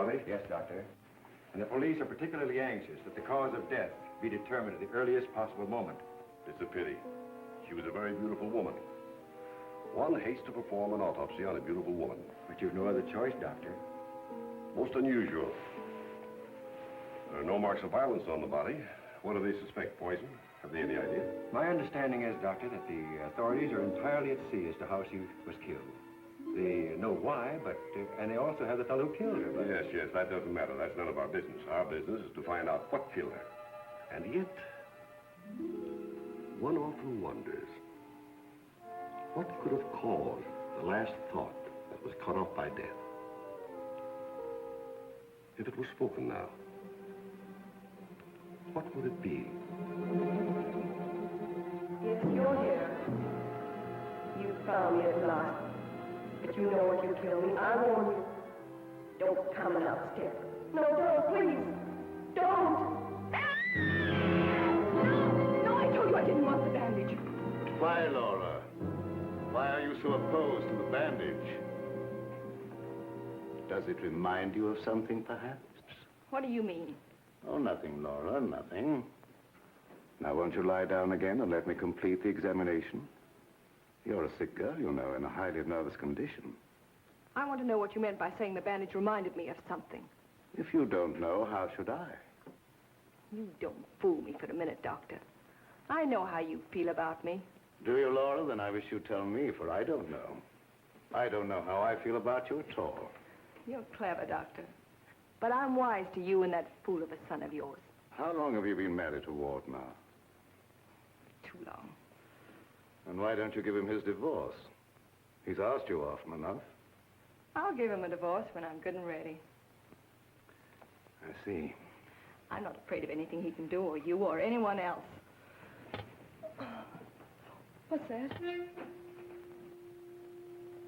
Dorothy? Yes, Doctor. And the police are particularly anxious that the cause of death be determined at the earliest possible moment. It's a pity. She was a very beautiful woman. One hates to perform an autopsy on a beautiful woman. But you've no other choice, Doctor. Most unusual. There are no marks of violence on the body. What do they suspect? Poison? Have they any idea? My understanding is, Doctor, that the authorities are entirely at sea as to how she was killed. They know why, but, and they also have the fellow who killed her. But... Yes, that doesn't matter. That's none of our business. Our business is to find out what killed her. And yet, one often wonders, what could have caused the last thought that was cut off by death? If it was spoken now, what would it be? Yes, you're here. You found me at last. But you know what you killed me. I warn you. Don't come upstairs. No, don't, please. Don't. No, I told you I didn't want the bandage. Why, Laura? Why are you so opposed to the bandage? Does it remind you of something, perhaps? What do you mean? Oh, nothing, Laura, nothing. Now, won't you lie down again and let me complete the examination? You're a sick girl, you know, in a highly nervous condition. I want to know what you meant by saying the bandage reminded me of something. If you don't know, how should I? You don't fool me for a minute, Doctor. I know how you feel about me. Do you, Laura? Then I wish you'd tell me, for I don't know. I don't know how I feel about you at all. You're clever, Doctor. But I'm wise to you and that fool of a son of yours. How long have you been married to Ward now? Too long. And why don't you give him his divorce? He's asked you often enough. I'll give him a divorce when I'm good and ready. I see. I'm not afraid of anything he can do, or you, or anyone else. What's that?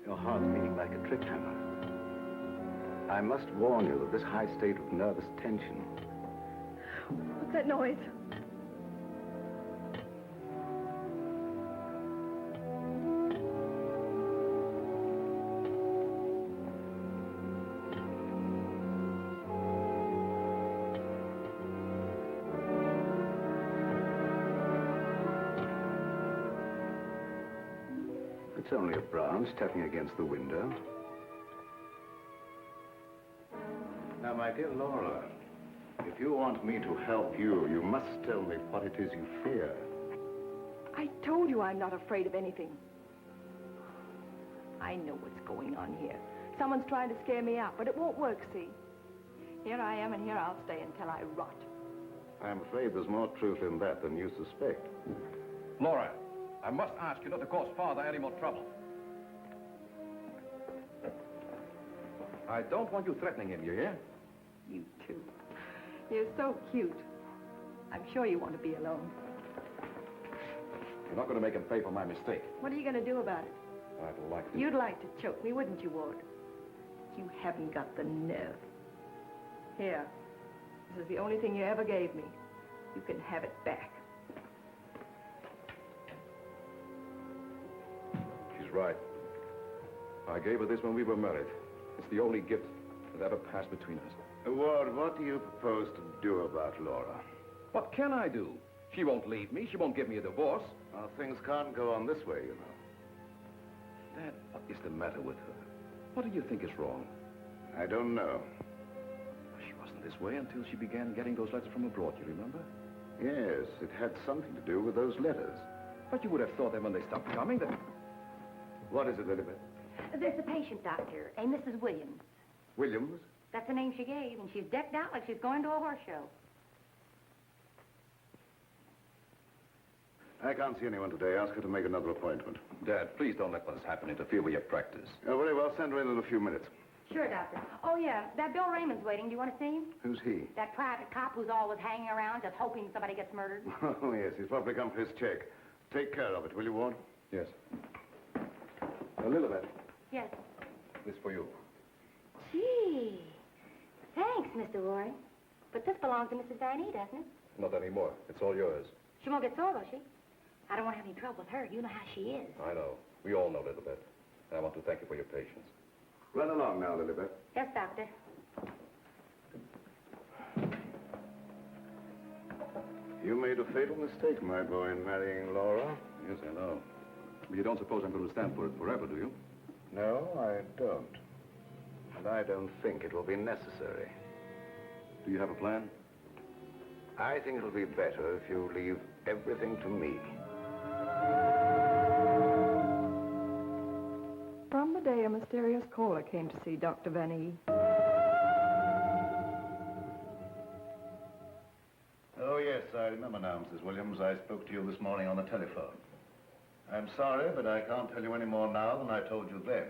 Your heart's beating like a trick hammer. I must warn you that this high state of nervous tension... What's that noise? It's only a branch tapping against the window. Now, my dear Laura, if you want me to help you, you must tell me what it is you fear. I told you I'm not afraid of anything. I know what's going on here. Someone's trying to scare me out, but it won't work, see? Here I am, and here I'll stay until I rot. I'm afraid there's more truth in that than you suspect. Laura, I must ask you not to cause Father any more trouble. I don't want you threatening him, you hear? You too. You're so cute. I'm sure you want to be alone. You're not going to make him pay for my mistake. What are you going to do about it? I'd like to... You'd like to choke me, wouldn't you, Ward? You haven't got the nerve. Here. This is the only thing you ever gave me. You can have it back. She's right. I gave her this when we were married. It's the only gift that ever passed between us. Ward, what do you propose to do about Laura? What can I do? She won't leave me. She won't give me a divorce. Well, things can't go on this way, you know. Dad, what is the matter with her? What do you think is wrong? I don't know. She wasn't this way until she began getting those letters from abroad, you remember? Yes, it had something to do with those letters. But you would have thought that when they stopped coming, that... What is it, Elizabeth? There's a patient, Doctor, a Mrs. Williams. Williams? That's the name she gave, and she's decked out like she's going to a horse show. I can't see anyone today. Ask her to make another appointment. Dad, please don't let what has happened interfere with your practice. Oh, very well. Send her in a few minutes. Sure, Doctor. Oh, yeah, that Bill Raymond's waiting. Do you want to see him? Who's he? That private cop who's always hanging around just hoping somebody gets murdered. Oh, yes. He's probably come for his check. Take care of it, will you, Ward? Yes. Elizabeth, Yes. this for you. Gee. Thanks, Mr. Roy. But this belongs to Mrs. Van E, doesn't it? Not anymore. It's all yours. She won't get sore, will she? I don't want to have any trouble with her. You know how she is. I know. We all know Elizabeth. And I want to thank you for your patience. Run along now, Lilibet. Yes, Doctor. You made a fatal mistake, my boy, in marrying Laura. Yes, I know. But you don't suppose I'm going to stand for it forever, do you? No, I don't. And I don't think it will be necessary. Do you have a plan? I think it'll be better if you leave everything to me. From the day a mysterious caller came to see Dr. Van E. Oh, yes, I remember now, Mrs. Williams. I spoke to you this morning on the telephone. I'm sorry, but I can't tell you any more now than I told you then.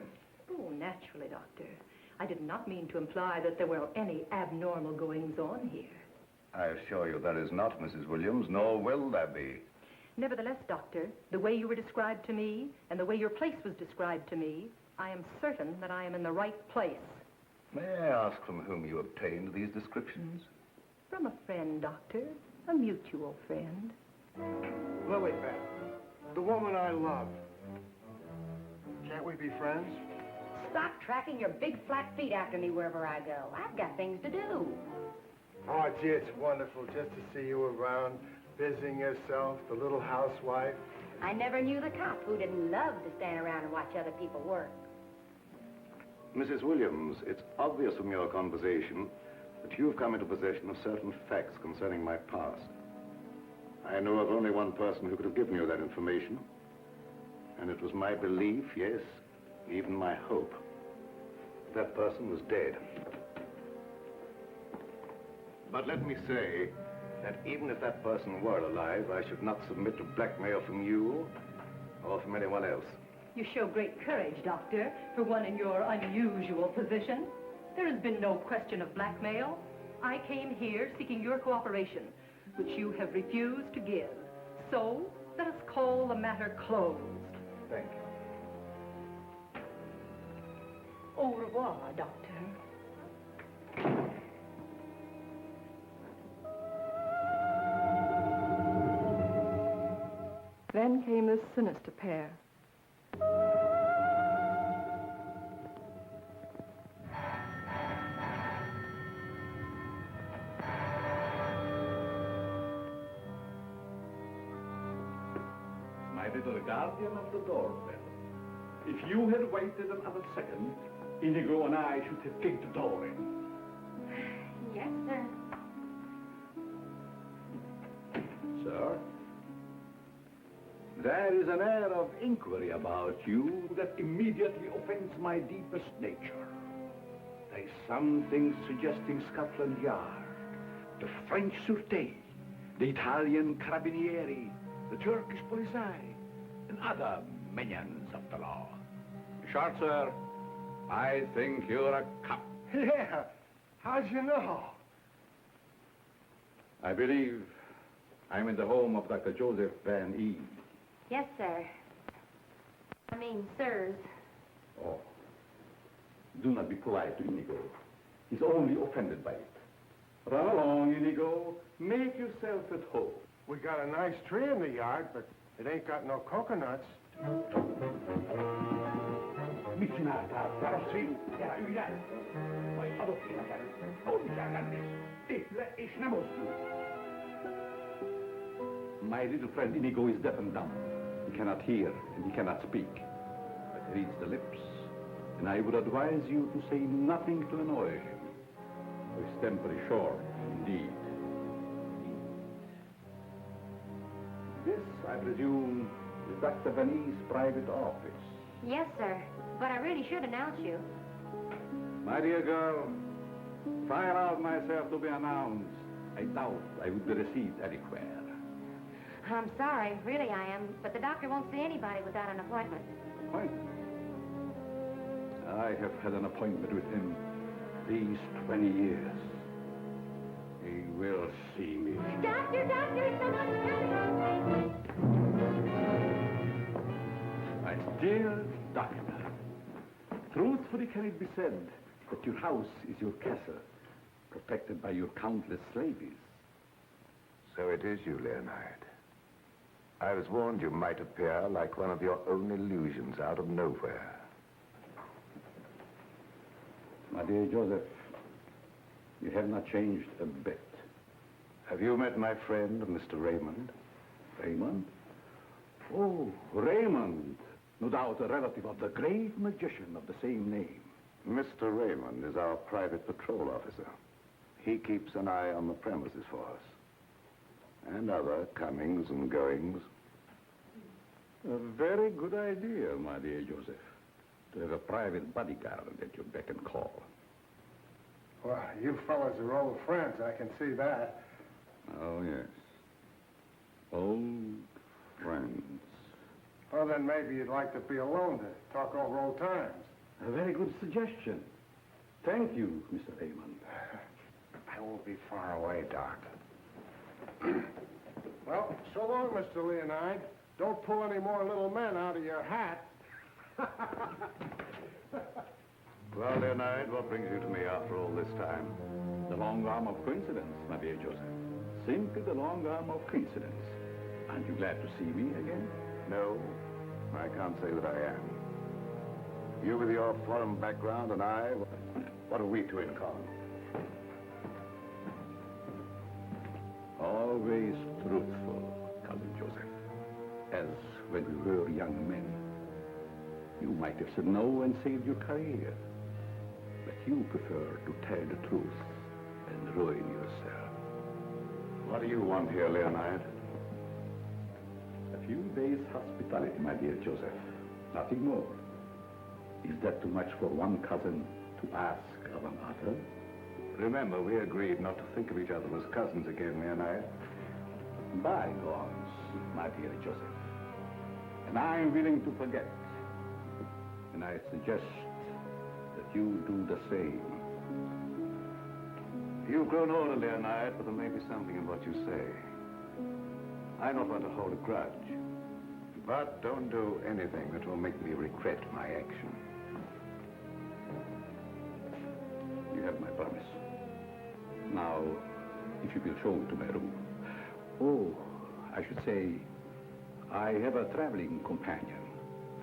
Oh, naturally, Doctor. I did not mean to imply that there were any abnormal goings-on here. I assure you that is not, Mrs. Williams, nor will there be. Nevertheless, Doctor, the way you were described to me and the way your place was described to me, I am certain that I am in the right place. May I ask from whom you obtained these descriptions? From a friend, Doctor. A mutual friend. Lilybeth, the woman I love. Can't we be friends? Stop tracking your big flat feet after me wherever I go. I've got things to do. Oh, gee, it's wonderful just to see you around, busying yourself, the little housewife. I never knew the cop who didn't love to stand around and watch other people work. Mrs. Williams, it's obvious from your conversation that you've come into possession of certain facts concerning my past. I know of only one person who could have given you that information, and it was my belief, yes, even my hope, that person was dead. But let me say that even if that person were alive, I should not submit to blackmail from you or from anyone else. You show great courage, Doctor, for one in your unusual position. There has been no question of blackmail. I came here seeking your cooperation, which you have refused to give. So, let us call the matter closed. Thank you. Au revoir, Doctor. Then came this sinister pair. My little guardian of the doorbell. If you had waited another second, Inigo and I should have kicked the door in. Yes, sir. Sir, there is an air of inquiry about you that immediately offends my deepest nature. There is something suggesting Scotland Yard, the French Sûreté, the Italian Carabinieri, the Turkish Polizei, and other minions of the law. Short, sir, I think you're a cop. Yeah, how'd you know? I believe I'm in the home of Dr. Joseph Van E. Yes, sir. I mean, sirs. Oh, do not be polite to Inigo. He's only offended by it. Run along, Inigo. Make yourself at home. We got a nice tree in the yard, but it ain't got no coconuts. Micinata, Tarossi, era Uyan. Poi adoptina cara. My little friend Inigo is deaf and dumb. He cannot hear and he cannot speak. But he reads the lips. And I would advise you to say nothing to annoy him. His temper is short, indeed. This, I presume, is Dr. Van E's private office. Yes, sir. But I really should announce you. My dear girl, if I allowed myself to be announced, I doubt I would be received anywhere. I'm sorry, really I am, but the doctor won't see anybody without an appointment. Appointment? I have had an appointment with him these 20 years. He will see me. Doctor, someone's coming! My dear doctor, truthfully can it be said that your house is your castle, protected by your countless slaves? So it is you, Leonard. I was warned you might appear like one of your own illusions out of nowhere. My dear Joseph, you have not changed a bit. Have you met my friend, Mr. Raymond? Raymond? Oh, Raymond. No doubt a relative of the great magician of the same name. Mr. Raymond is our private patrol officer. He keeps an eye on the premises for us. And other comings and goings. A very good idea, my dear Joseph. To have a private bodyguard at your beck and call. Well, you fellas are old friends, I can see that. Oh, yes. Old friends. Well, then maybe you'd like to be alone to talk over old times. A very good suggestion. Thank you, Mr. Raymond. I won't be far away, Doc. Well, so long, Mr. Leonide. Don't pull any more little men out of your hat. Well, Leonard, what brings you to me after all this time? The long arm of coincidence, my dear Joseph. Simply the long arm of coincidence. Aren't you glad to see me again? No, I can't say that I am. You with your foreign background and I, what have we two in common? Always truthful, Cousin Joseph. As when we were young men. You might have said no and saved your career. But you prefer to tell the truth and ruin yourself. What do you want here, Leonard? A few days' hospitality, my dear Joseph. Nothing more. Is that too much for one cousin to ask of another? Remember, we agreed not to think of each other as cousins again, Leonard. Bygones, my dear Joseph. And I'm willing to forget. And I suggest that you do the same. You've grown older, Leonard, but there may be something in what you say. I don't want to hold a grudge. But don't do anything that will make me regret my action. You have my promise. Now, if you will show me to my room. Oh, I should say, I have a traveling companion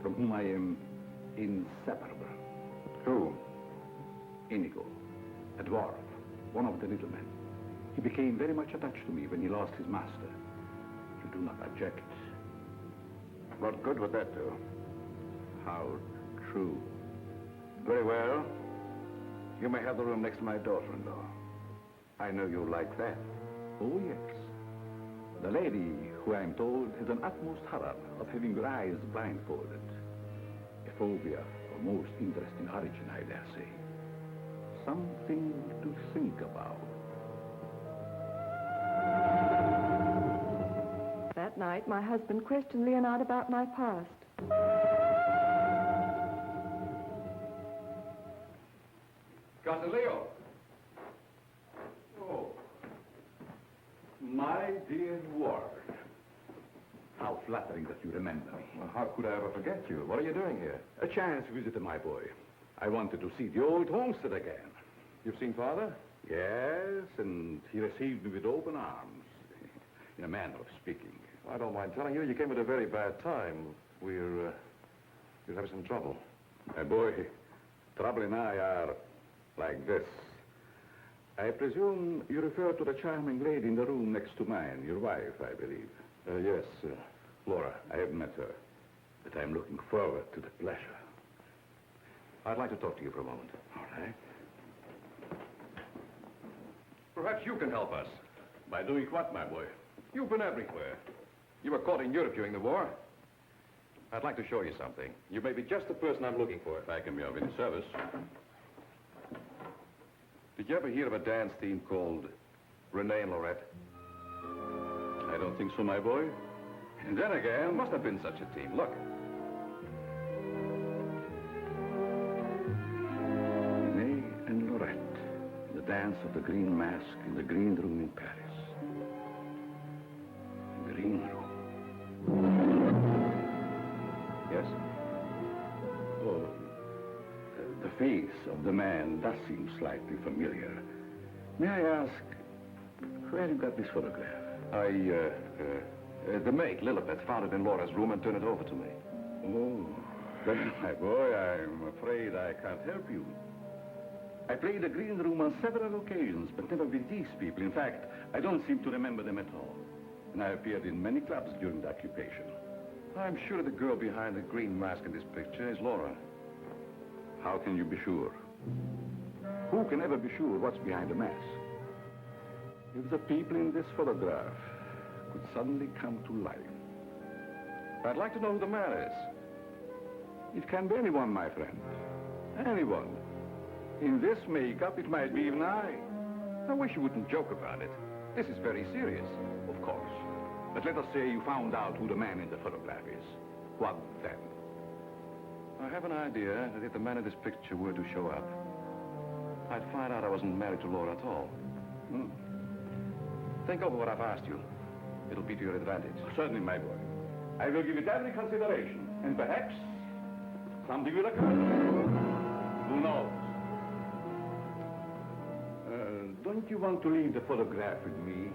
from whom I am inseparable. Who? Inigo, a dwarf, one of the little men. He became very much attached to me when he lost his master. You do not object? What good would that do? How true. Very well. You may have the room next to my daughter-in-law. I know you like that. Oh, yes. The lady, who I am told has an utmost horror of having her eyes blindfolded. A phobia of most interesting origin, I dare say. Something to think about. That night, my husband questioned Leonard about my past. Cousin Leo. Oh, my dear Ward. How flattering that you remember me. Well, how could I ever forget you? What are you doing here? A chance visit, my boy. I wanted to see the old homestead again. You've seen Father? Yes, and he received me with open arms, in a manner of speaking. I don't mind telling you, you came at a very bad time. We're having some trouble. My boy, Trouble and I are like this. I presume you refer to the charming lady in the room next to mine, your wife, I believe. Yes, Laura. I have met her, but I'm looking forward to the pleasure. I'd like to talk to you for a moment. All right. Perhaps you can help us. By doing what, my boy? You've been everywhere. You were caught in Europe during the war. I'd like to show you something. You may be just the person I'm looking for. If I can be of any service. Did you ever hear of a dance team called Renee and Lorette? I don't think so, my boy. And then again, must have been such a team. Look. Renee and Lorette. The dance of the green mask in the green room in Paris. The green room. Yes? Oh, the face of the man does seem slightly familiar. May I ask, where you got this photograph? The maid, Lilibet, found it in Laura's room and turned it over to me. Oh, then, my boy, I'm afraid I can't help you. I played the green room on several occasions, but never with these people. In fact, I don't seem to remember them at all. And I appeared in many clubs during the occupation. I'm sure the girl behind the green mask in this picture is Laura. How can you be sure? Who can ever be sure what's behind the mask? If the people in this photograph could suddenly come to life. I'd like to know who the man is. It can be anyone, my friend. Anyone. In this makeup, it might be even I. I wish you wouldn't joke about it. This is very serious. Of course. But let us say you found out who the man in the photograph is. What then? I have an idea that if the man in this picture were to show up, I'd find out I wasn't married to Laura at all. Think over what I've asked you. It'll be to your advantage. Certainly, my boy. I will give it every consideration. And perhaps something will occur. Who knows? Don't you want to leave the photograph with me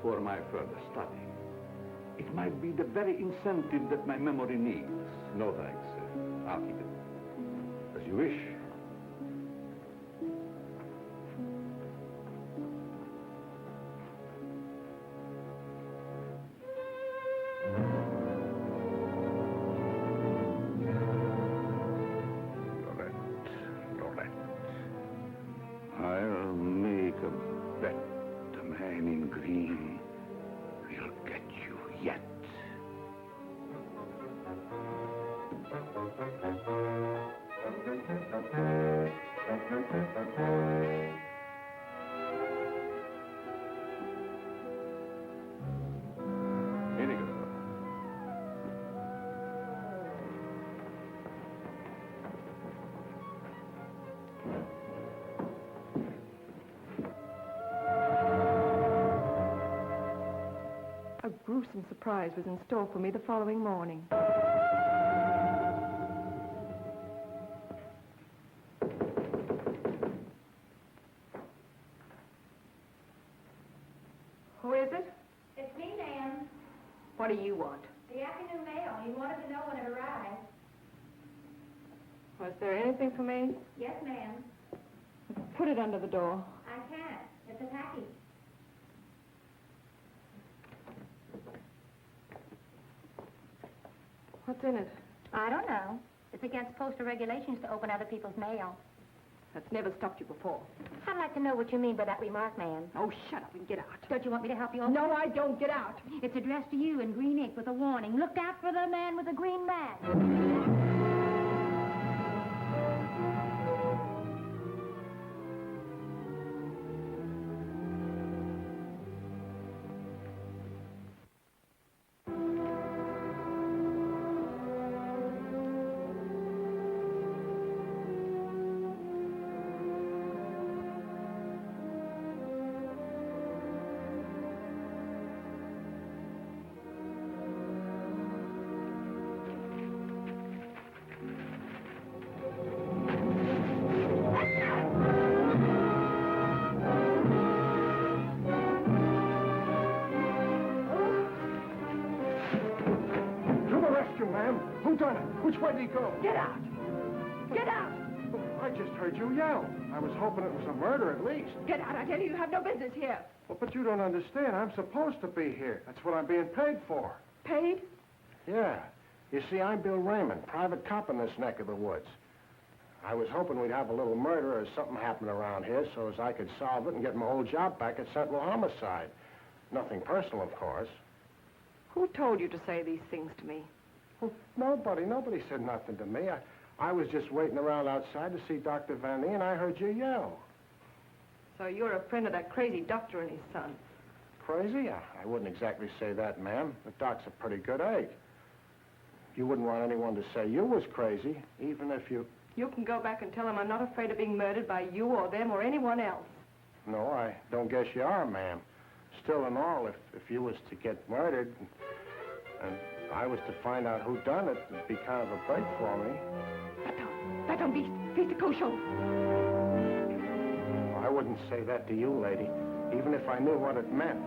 for my further study? It might be the very incentive that my memory needs. No, thanks. I'll keep it. As you wish. I'll make a bet the man in green will get you yet. Here you go. A gruesome surprise was in store for me the following morning. Who is it? It's me, ma'am. What do you want? The afternoon mail. You wanted to know when it arrived. Was there anything for me? Yes, ma'am. Put it under the door. I can't. It's a package. What's in it? I don't know. It's against postal regulations to open other people's mail. That's never stopped you before. I'd like to know what you mean by that remark, ma'am. Oh, shut up and get out. Don't you want me to help you open No, it? I don't. Get out. It's addressed to you in green ink with a warning. Look out for the man with the green mask. Who done it? Which way did he go? Get out. Get out. I just heard you yell. I was hoping it was a murder at least. Get out. I tell you, you have no business here. Well, but you don't understand. I'm supposed to be here. That's what I'm being paid for. Paid? Yeah. You see, I'm Bill Raymond, private cop in this neck of the woods. I was hoping we'd have a little murder or something happen around here so as I could solve it and get my old job back at Sentinel Homicide. Nothing personal, of course. Who told you to say these things to me? Well, nobody said nothing to me. I was just waiting around outside to see Dr. Van Nee, and I heard you yell. So you're a friend of that crazy doctor and his son. Crazy? I wouldn't exactly say that, ma'am. The doc's a pretty good egg. You wouldn't want anyone to say you was crazy, even if you... You can go back and tell him I'm not afraid of being murdered by you or them or anyone else. No, I don't guess you are, ma'am. Still and all, if you was to get murdered and I was to find out who done it, it'd be kind of a break for me. That don't be kosher. I wouldn't say that to you, lady, even if I knew what it meant.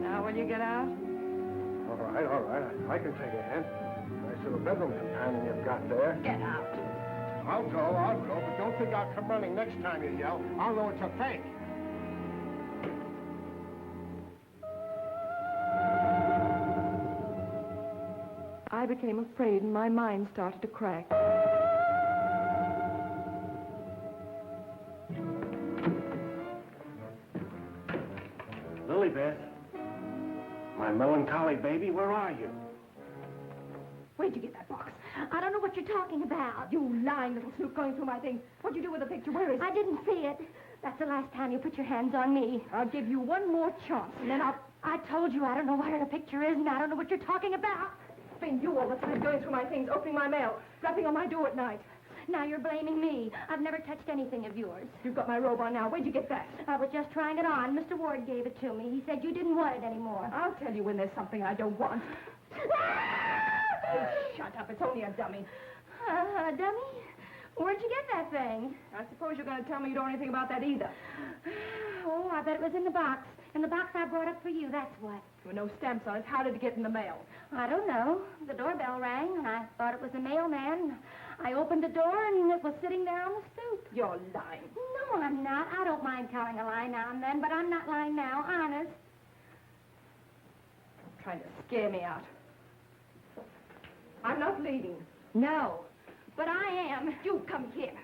Now will you get out? All right. I can take a hint. Nice little bedroom companion you've got there. Get out. I'll go, but don't think I'll come running next time you yell. I'll know it's a fake. I became afraid and my mind started to crack. Lilybeth, my melancholy baby, where are you? Where'd you get that box? I don't know what you're talking about. You lying little snoop going through my things. What'd you do with the picture? Where is it? I didn't see it. That's the last time you put your hands on me. I'll give you one more chance, and then I told you I don't know where the picture is, and I don't know what you're talking about. It's been you all the time going through my things, opening my mail, rapping on my door at night. Now you're blaming me. I've never touched anything of yours. You've got my robe on now. Where'd you get that? I was just trying it on. Mr. Ward gave it to me. He said you didn't want it anymore. I'll tell you when there's something I don't want. Oh, shut up. It's only a dummy. A dummy? Where'd you get that thing? I suppose you're going to tell me you don't know anything about that either. Oh, I bet it was in the box. In the box I brought up for you, that's what. There were no stamps on it. How did it get in the mail? I don't know. The doorbell rang, and I thought it was the mailman. I opened the door, and it was sitting there on the stoop. You're lying. No, I'm not. I don't mind telling a lie now and then, but I'm not lying now, honest. You're trying to scare me out. I'm not leaving. No, but I am. You come here.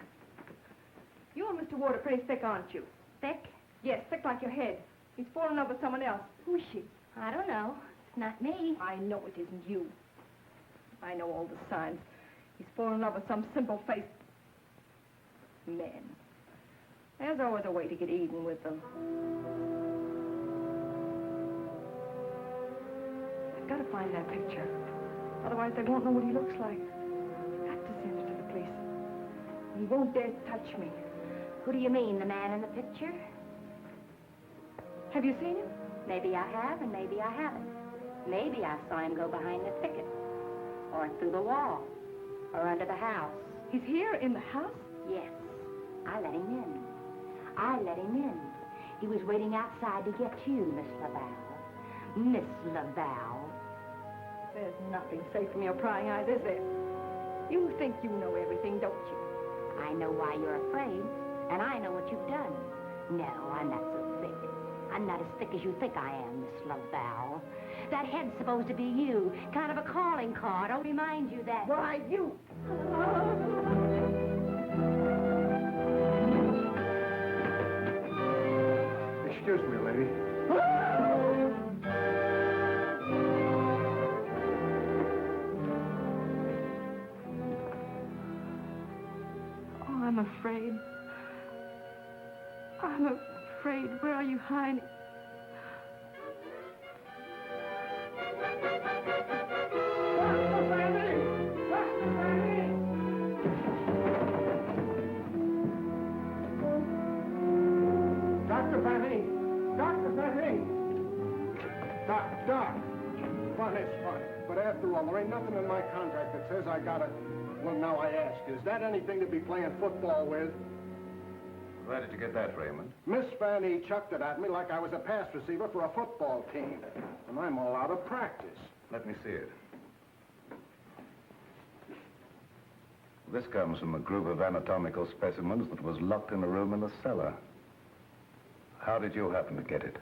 You and Mr. Ward are pretty thick, aren't you? Thick? Yes, thick like your head. He's fallen in love with someone else. Who is she? I don't know. It's not me. I know it isn't you. I know all the signs. He's fallen in love with some simple-faced man. There's always a way to get even with them. I've got to find that picture. Otherwise, they won't know what he looks like. I've got to send it to the police. He won't dare touch me. Who do you mean, the man in the picture? Have you seen him? Maybe I have, and maybe I haven't. Maybe I saw him go behind the thicket, or through the wall, or under the house. He's here in the house? Yes. I let him in. I let him in. He was waiting outside to get you, Miss Laval. Miss Laval. There's nothing safe from your prying eyes, is there? You think you know everything, don't you? I know why you're afraid, and I know what you've done. No, I'm not so thick. I'm not as thick as you think I am, Miss Laval. That head's supposed to be you, kind of a calling card. I'll remind you that. Why, you... Excuse me, lady. Oh, I'm afraid. I'm afraid. Where are you hiding? Dr. Fanny! Dr. Fanny! Doc! Fun is fun. But after all, there ain't nothing in my contract that says I gotta... Well, now I ask, is that anything to be playing football with? Where did you get that, Raymond? Miss Fanny chucked it at me like I was a pass receiver for a football team. And I'm all out of practice. Let me see it. This comes from a group of anatomical specimens that was locked in a room in the cellar. How did you happen to get it?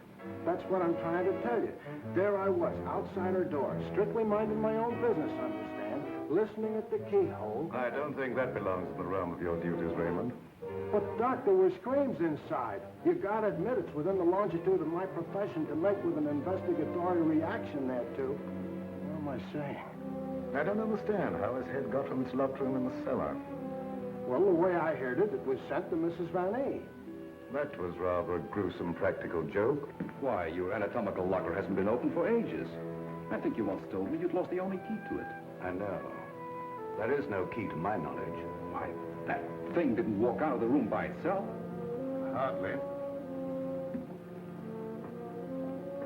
That's what I'm trying to tell you. There I was, outside her door, strictly minding my own business, understand? Listening at the keyhole. I don't think that belongs to the realm of your duties, Raymond. But, Doc, there were screams inside. You gotta admit it's within the longitude of my profession to make with an investigatory reaction thereto. What am I saying? I don't understand how his head got from its locked room in the cellar. Well, the way I heard it, it was sent to Mrs. Van A. That was rather a gruesome practical joke. Why, your anatomical locker hasn't been opened for ages. I think you once told me you'd lost the only key to it. I know. There is no key to my knowledge. Why, that thing didn't walk out of the room by itself. Hardly.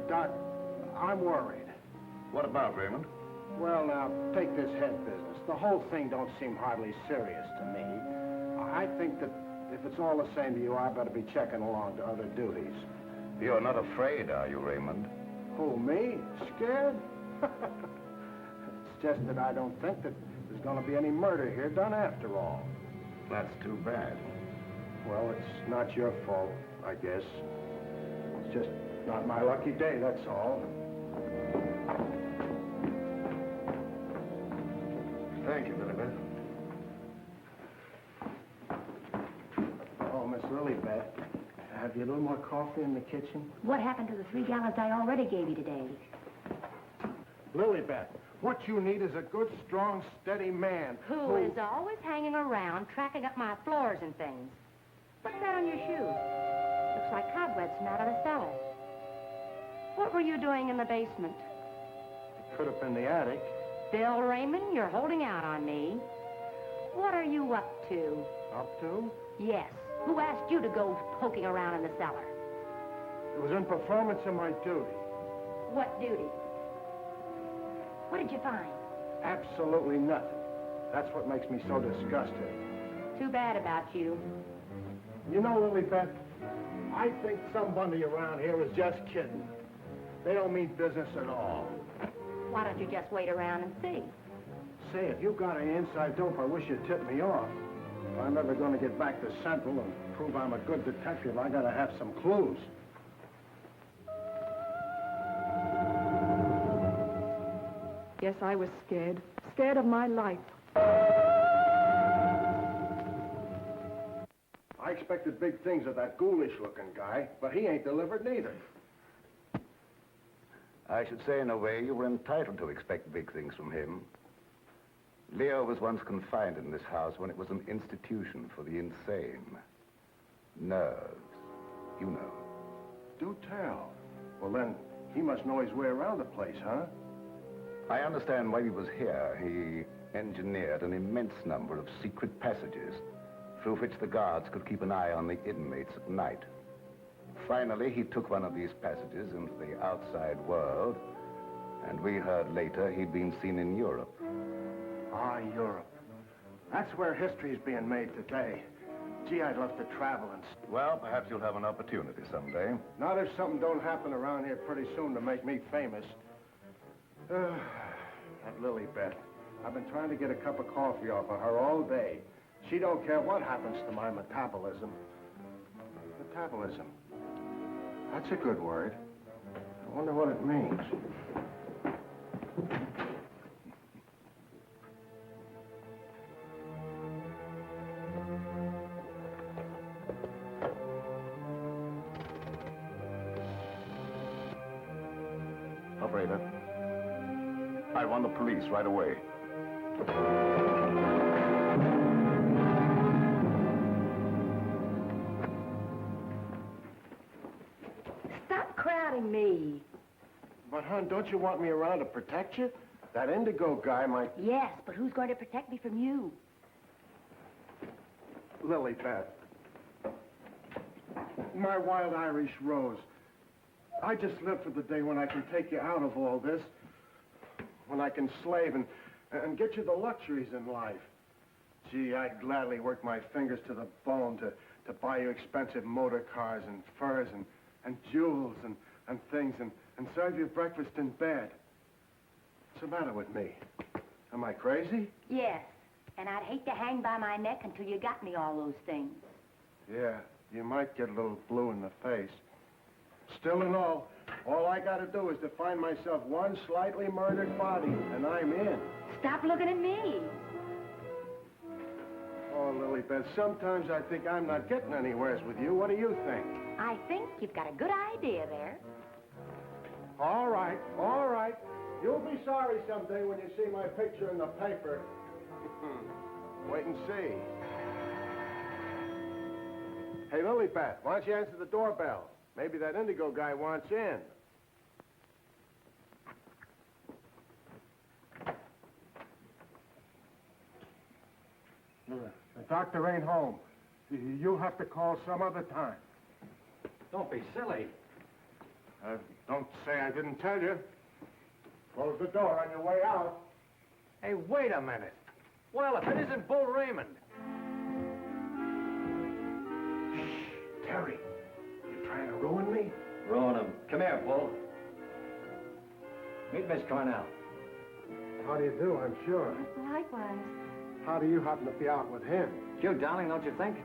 Doc, I'm worried. What about, Raymond? Well, now, take this head business. The whole thing don't seem hardly serious to me. I think that if it's all the same to you, I better be checking along to other duties. You're not afraid, are you, Raymond? Who, me? Scared? It's just that I don't think that there's going to be any murder here done after all. That's too bad. Well, it's not your fault, I guess. It's just not my lucky day, that's all. Thank you, Lilibet. Oh, Miss Lilibet, have you a little more coffee in the kitchen? What happened to the 3 gallons I already gave you today? Lilibet, what you need is a good, strong, steady man. Who is always hanging around, tracking up my floors and things. What's that on your shoes? Looks like cobwebs from out of the cellar. What were you doing in the basement? It could have been the attic. Bill Raymond, you're holding out on me. What are you up to? Up to? Yes. Who asked you to go poking around in the cellar? It was in performance of my duty. What duty? What did you find? Absolutely nothing. That's what makes me so disgusted. Too bad about you. You know, Lilibet, I think somebody around here is just kidding. They don't mean business at all. Why don't you just wait around and see? Say, if you got any inside dope, I wish you'd tip me off. If I'm ever going to get back to Central and prove I'm a good detective, I gotta have some clues. Yes, I was scared. Scared of my life. I expected big things of that ghoulish-looking guy, but he ain't delivered neither. I should say, in a way, you were entitled to expect big things from him. Leo was once confined in this house when it was an institution for the insane. Nerves, you know. Do tell. Well, then, he must know his way around the place, huh? I understand while he was here, he engineered an immense number of secret passages through which the guards could keep an eye on the inmates at night. Finally, he took one of these passages into the outside world, and we heard later he'd been seen in Europe. Ah, Europe. That's where history's being made today. Gee, I'd love to travel and... Well, perhaps you'll have an opportunity someday. Not if something don't happen around here pretty soon to make me famous. That Lilibet. I've been trying to get a cup of coffee off of her all day. She don't care what happens to my metabolism. Metabolism. That's a good word. I wonder what it means. Operator, I want the police right away. Stop crowding me. But, hon, don't you want me around to protect you? That indigo guy might... Yes, but who's going to protect me from you? Lilibet. My wild Irish rose. I just live for the day when I can take you out of all this. When I can slave and get you the luxuries in life. Gee, I'd gladly work my fingers to the bone to buy you expensive motor cars and furs and jewels and things and serve you breakfast in bed. What's the matter with me? Am I crazy? Yes, and I'd hate to hang by my neck until you got me all those things. Yeah, you might get a little blue in the face. Still and all I gotta do is to find myself one slightly murdered body, and I'm in. Stop looking at me. Oh, Lilibet, sometimes I think I'm not getting anywheres with you. What do you think? I think you've got a good idea there. All right, all right. You'll be sorry someday when you see my picture in the paper. Wait and see. Hey, Lilibet, why don't you answer the doorbell? Maybe that indigo guy wants in. The doctor ain't home. You'll have to call some other time. Don't be silly. Don't say I didn't tell you. Close the door on your way out. Hey, wait a minute. Well, if it isn't Bull Raymond. Shh, Terry. You trying to ruin me? Ruin him. Come here, Bull. Meet Miss Cornell. How do you do, I'm sure. Likewise. How do you happen to be out with him? Cute, darling, don't you think?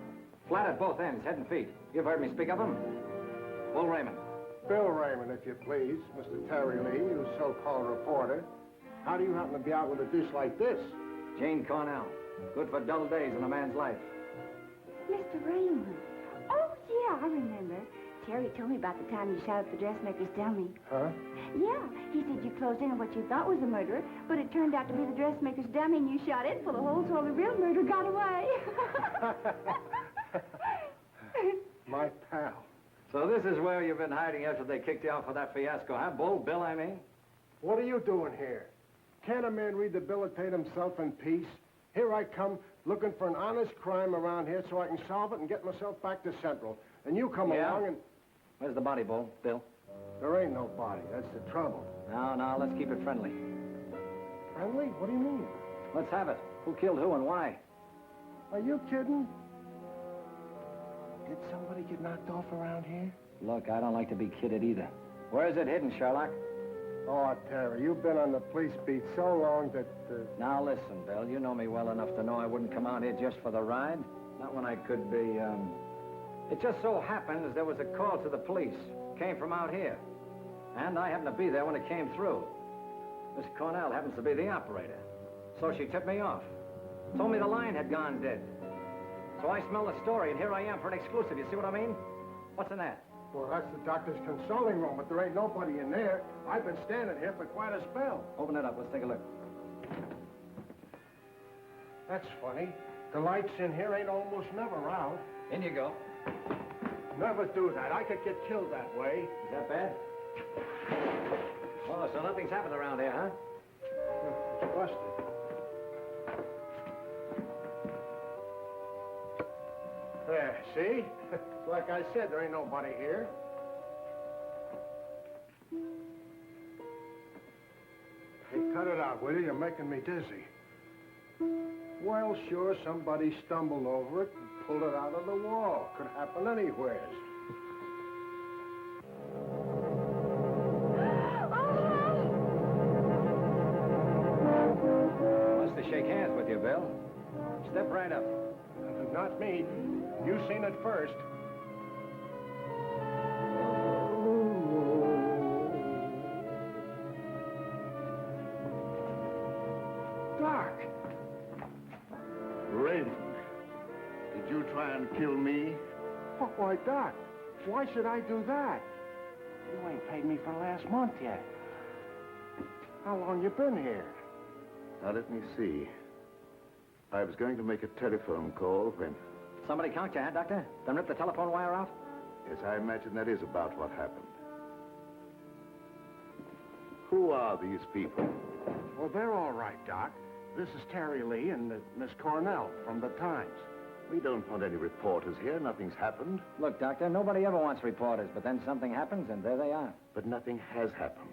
Flat at both ends, head and feet. You've heard me speak of him. Bull Raymond. Bill Raymond, if you please. Mr. Terry Lee, you so-called reporter. How do you happen to be out with a dish like this? Jane Cornell. Good for dull days in a man's life. Mr. Raymond. Oh, yeah, I remember. Terry told me about the time you shot up the dressmaker's dummy. Huh? Yeah, he said you closed in on what you thought was a murderer, but it turned out to be the dressmaker's dummy, and you shot it full of holes while the real murderer got away. My pal. So this is where you've been hiding after they kicked you out for that fiasco, huh? Bill, I mean? What are you doing here? Can't a man rehabilitate himself in peace? Here I come, looking for an honest crime around here so I can solve it and get myself back to Central. And you come along and... Where's the body, Bill? There ain't no body. That's the trouble. No, let's keep it friendly. Friendly? What do you mean? Let's have it. Who killed who and why? Are you kidding? Did somebody get knocked off around here? Look, I don't like to be kidded either. Where is it hidden, Sherlock? Oh, Terry, you've been on the police beat so long that... Now, listen, Bill, you know me well enough to know I wouldn't come out here just for the ride. Not when I could be, It just so happens there was a call to the police. Came from out here. And I happened to be there when it came through. Miss Cornell happens to be the operator. So she tipped me off. Told me the line had gone dead. So I smelled the story, and here I am for an exclusive. You see what I mean? What's in that? Well, that's the doctor's consulting room, but there ain't nobody in there. I've been standing here for quite a spell. Open it up. Let's take a look. That's funny. The lights in here ain't almost never out. In you go. Never do that. I could get killed that way. Is that bad? Oh, so nothing's happened around here, huh? It's busted. There, see? Like I said, there ain't nobody here. Hey, cut it out, will you? You're making me dizzy. Well, sure, somebody stumbled over it and pulled it out of the wall. Could happen anywhere. Wants to shake hands with you, Bill. Step right up. Not me. You seen it first. Doc! Raymond, did you try and kill me? Why, Doc, why should I do that? You ain't paid me for last month yet. How long you been here? Now, let me see. I was going to make a telephone call when... Somebody conked you, huh, Doctor? Then rip the telephone wire out? Yes, I imagine that is about what happened. Who are these people? Well, they're all right, Doc. This is Terry Lee and Miss Cornell from the Times. We don't want any reporters here. Nothing's happened. Look, Doctor, nobody ever wants reporters, but then something happens, and there they are. But nothing has happened.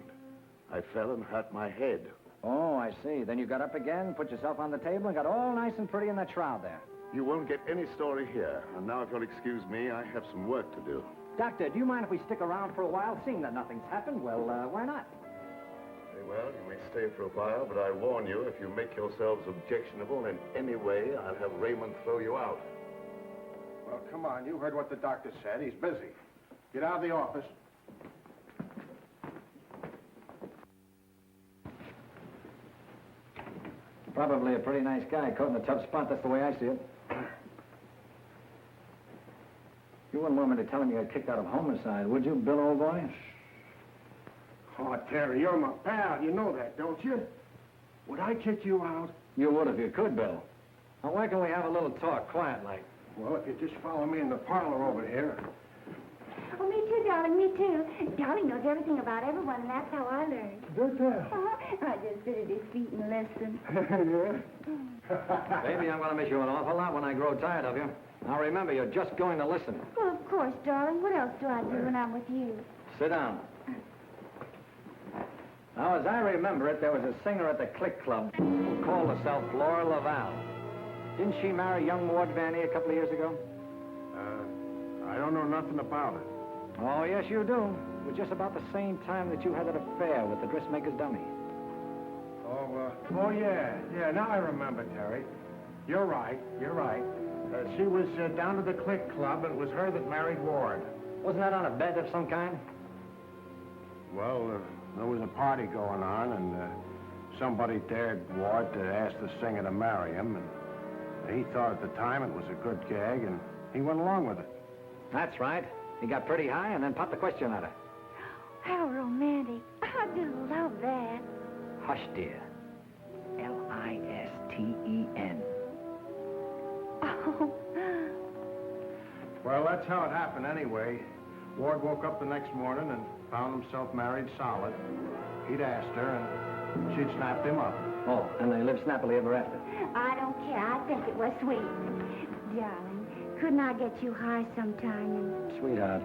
I fell and hurt my head. Oh, I see. Then you got up again, put yourself on the table, and got all nice and pretty in that shroud there. You won't get any story here. And now, if you'll excuse me, I have some work to do. Doctor, do you mind if we stick around for a while, seeing that nothing's happened? Well, why not? Very well, you may stay for a while, but I warn you, if you make yourselves objectionable in any way, I'll have Raymond throw you out. Well, come on. You heard what the doctor said. He's busy. Get out of the office. Probably a pretty nice guy, caught in a tough spot. That's the way I see it. You wouldn't want me to tell him you got kicked out of homicide, would you, Bill, old boy? Oh, Terry, you're my pal. You know that, don't you? Would I kick you out? You would if you could, Bill. Now, why can't we have a little talk, quiet like? Well, if you just follow me in the parlor over here. Oh, me too, darling, me too. Darling knows everything about everyone, and that's how I learned. Good girl. I just sit at his feet and listen. Yeah? Baby, I'm going to miss you an awful lot when I grow tired of you. Now, remember, you're just going to listen. Well, of course, darling. What else do I do when I'm with you? Sit down. Now, as I remember it, there was a singer at the Click Club who called herself Laura Laval. Didn't she marry young Ward Vanny a couple of years ago? I don't know nothing about it. Oh, yes, you do. It was just about the same time that you had that affair with the dressmaker's dummy. Oh, yeah. Yeah, now I remember, Terry. You're right. She was down to the Click Club, and it was her that married Ward. Wasn't that on a bet of some kind? Well, there was a party going on, and somebody dared Ward to ask the singer to marry him, and he thought at the time it was a good gag, and he went along with it. That's right. He got pretty high and then popped the question at her. How romantic. I just love that. Hush, dear. Listen. Oh. Well, that's how it happened anyway. Ward woke up the next morning and found himself married solid. He'd asked her, and she'd snapped him up. Oh, and they lived snappily ever after. I don't care. I think it was sweet. Darling, couldn't I get you high sometime and... Sweetheart,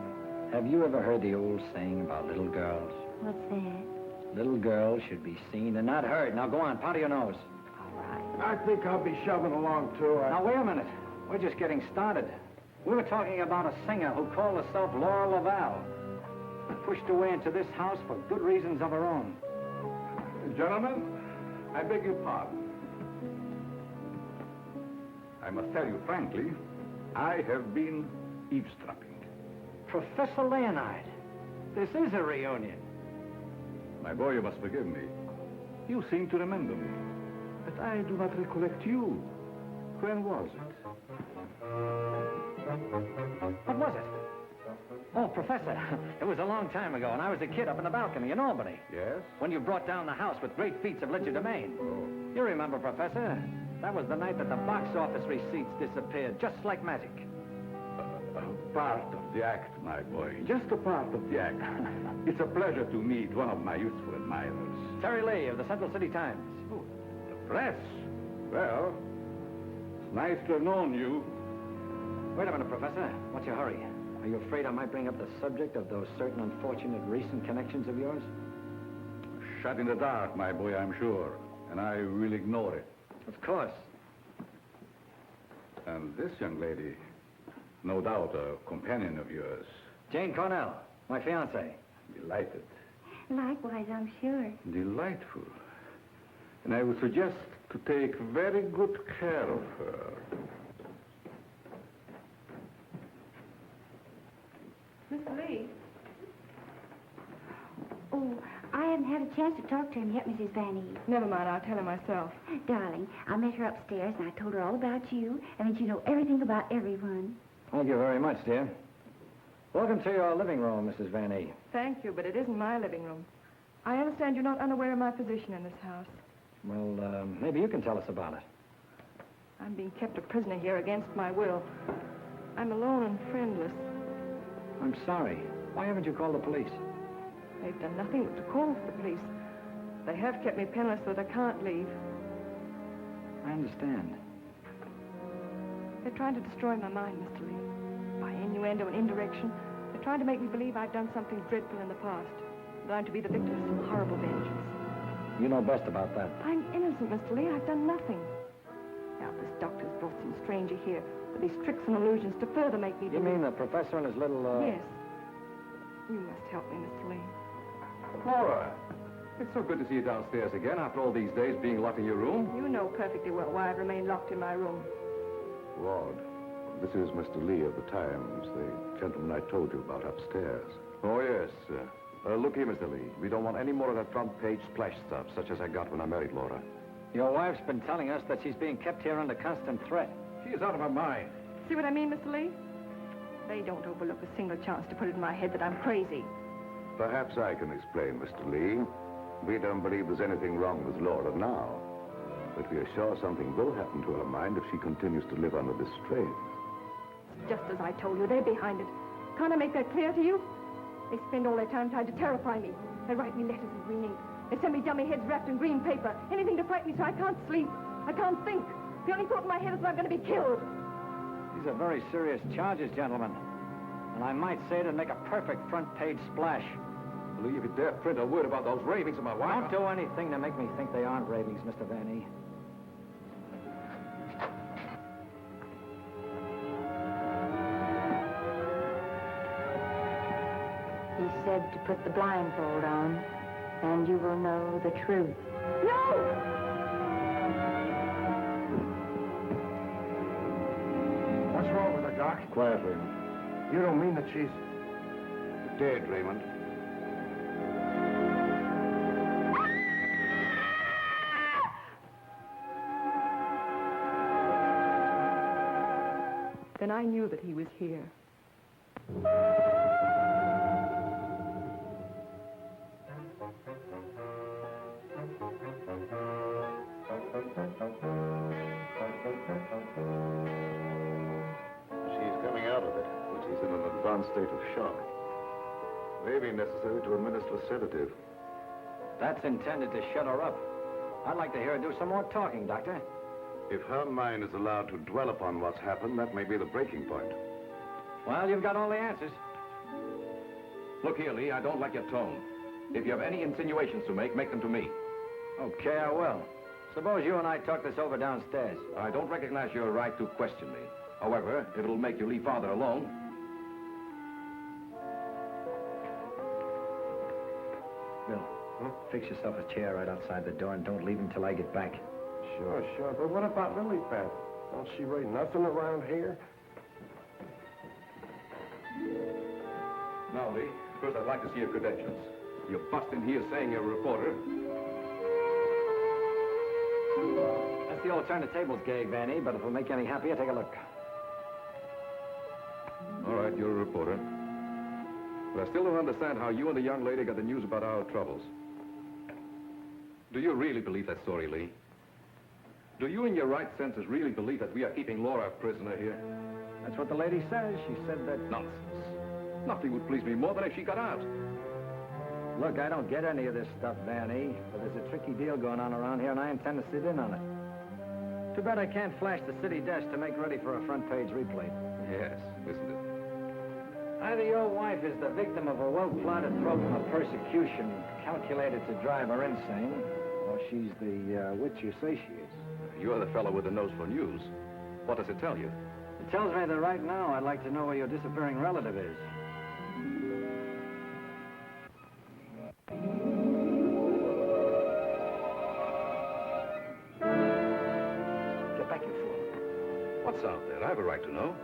have you ever heard the old saying about little girls? What's that? Little girls should be seen and not heard. Now, go on, powder your nose. All right. I think I'll be shoving along, too. Now, wait a minute. We're just getting started. We were talking about a singer who called herself Laura Laval. Pushed away into this house for good reasons of her own. Gentlemen, I beg your pardon. I must tell you frankly, I have been eavesdropping. Professor Leonard, this is a reunion. My boy, you must forgive me. You seem to remember me, but I do not recollect you. When was it? What was it? Oh, Professor, it was a long time ago, and I was a kid up in the balcony in Albany. Yes? When you brought down the house with great feats of legerdemain. Oh. You remember, Professor? That was the night that the box office receipts disappeared, just like magic. Part of the act, my boy. Just a part of the act. It's a pleasure to meet one of my youthful admirers. Terry Lee of the Central City Times. Oh, the press? Well, it's nice to have known you. Wait a minute, Professor. What's your hurry? Are you afraid I might bring up the subject of those certain unfortunate recent connections of yours? Shut in the dark, my boy, I'm sure. And I will ignore it. Of course. And this young lady, no doubt a companion of yours. Jane Cornell, my fiancée. Delighted. Likewise, I'm sure. Delightful. And I would suggest to take very good care of her. Miss Lee? Oh, I haven't had a chance to talk to him yet, Mrs. Van Eve. Never mind, I'll tell her myself. Darling, I met her upstairs, and I told her all about you, and that you know everything about everyone. Thank you very much, dear. Welcome to your living room, Mrs. Van E. Thank you, but it isn't my living room. I understand you're not unaware of my position in this house. Well, maybe you can tell us about it. I'm being kept a prisoner here against my will. I'm alone and friendless. I'm sorry. Why haven't you called the police? They've done nothing but to call for the police. They have kept me penniless so that I can't leave. I understand. They're trying to destroy my mind, Mr. Lee. By innuendo and indirection, they're trying to make me believe I've done something dreadful in the past. That I'm to be the victim of some horrible vengeance. You know best about that. I'm innocent, Mr. Lee. I've done nothing. Now, this doctor's brought some stranger here with these tricks and illusions to further make me You mean the professor and his little, Yes. You must help me, Mr. Lee. Laura, it's so good to see you downstairs again after all these days being locked in your room. You know perfectly well why I've remained locked in my room. Ward, this is Mr. Lee of the Times, the gentleman I told you about upstairs. Oh, yes. Look here, Mr. Lee. We don't want any more of that front-page splash stuff, such as I got when I married Laura. Your wife's been telling us that she's being kept here under constant threat. She is out of her mind. See what I mean, Mr. Lee? They don't overlook a single chance to put it in my head that I'm crazy. Perhaps I can explain, Mr. Lee. We don't believe there's anything wrong with Laura now. But we are sure something will happen to her mind if she continues to live under this strain. Just as I told you, they're behind it. Can't I make that clear to you? They spend all their time trying to terrify me. They write me letters in green ink. They send me dummy heads wrapped in green paper. Anything to frighten me so I can't sleep. I can't think. The only thought in my head is that I'm going to be killed. These are very serious charges, gentlemen. And I might say it'd make a perfect front-page splash. Lee, if you dare print a word about those ravings of my wife... Don't do anything to make me think they aren't ravings, Mr. Van E. He said to put the blindfold on, and you will know the truth. No! Doc? Quiet, Raymond. You don't mean that she's... Dead, Raymond. Then I knew that he was here. She's coming out of it, but she's in an advanced state of shock. May be necessary to administer a sedative. That's intended to shut her up. I'd like to hear her do some more talking, Doctor. If her mind is allowed to dwell upon what's happened, that may be the breaking point. Well, you've got all the answers. Look here, Lee, I don't like your tone. If you have any insinuations to make them to me. Okay, I will. Suppose you and I talk this over downstairs. I don't recognize your right to question me. However, if it'll make you leave Father alone... Bill, fix yourself a chair right outside the door and don't leave him till I get back. Sure, sure. But what about Lily Pad? Don't she write nothing around here? Now, Lee, first I'd like to see your credentials. You bust in here saying you're a reporter. That's the old turn the tables gag, Vanny, but if it'll make you any happier, take a look. All right, you're a reporter. But I still don't understand how you and the young lady got the news about our troubles. Do you really believe that story, Lee? Do you, in your right senses, really believe that we are keeping Laura a prisoner here? That's what the lady says. She said that... Nonsense. Nothing would please me more than if she got out. Look, I don't get any of this stuff, Vanny, but there's a tricky deal going on around here, and I intend to sit in on it. Too bad I can't flash the city desk to make ready for a front-page replay. Yes, isn't it? Either your wife is the victim of a well-plotted program of persecution calculated to drive her insane, or she's the witch you say she is. You're the fellow with the nose for news. What does it tell you? It tells me that right now I'd like to know where your disappearing relative is. Get back, you fool. What's out there? I have a right to know.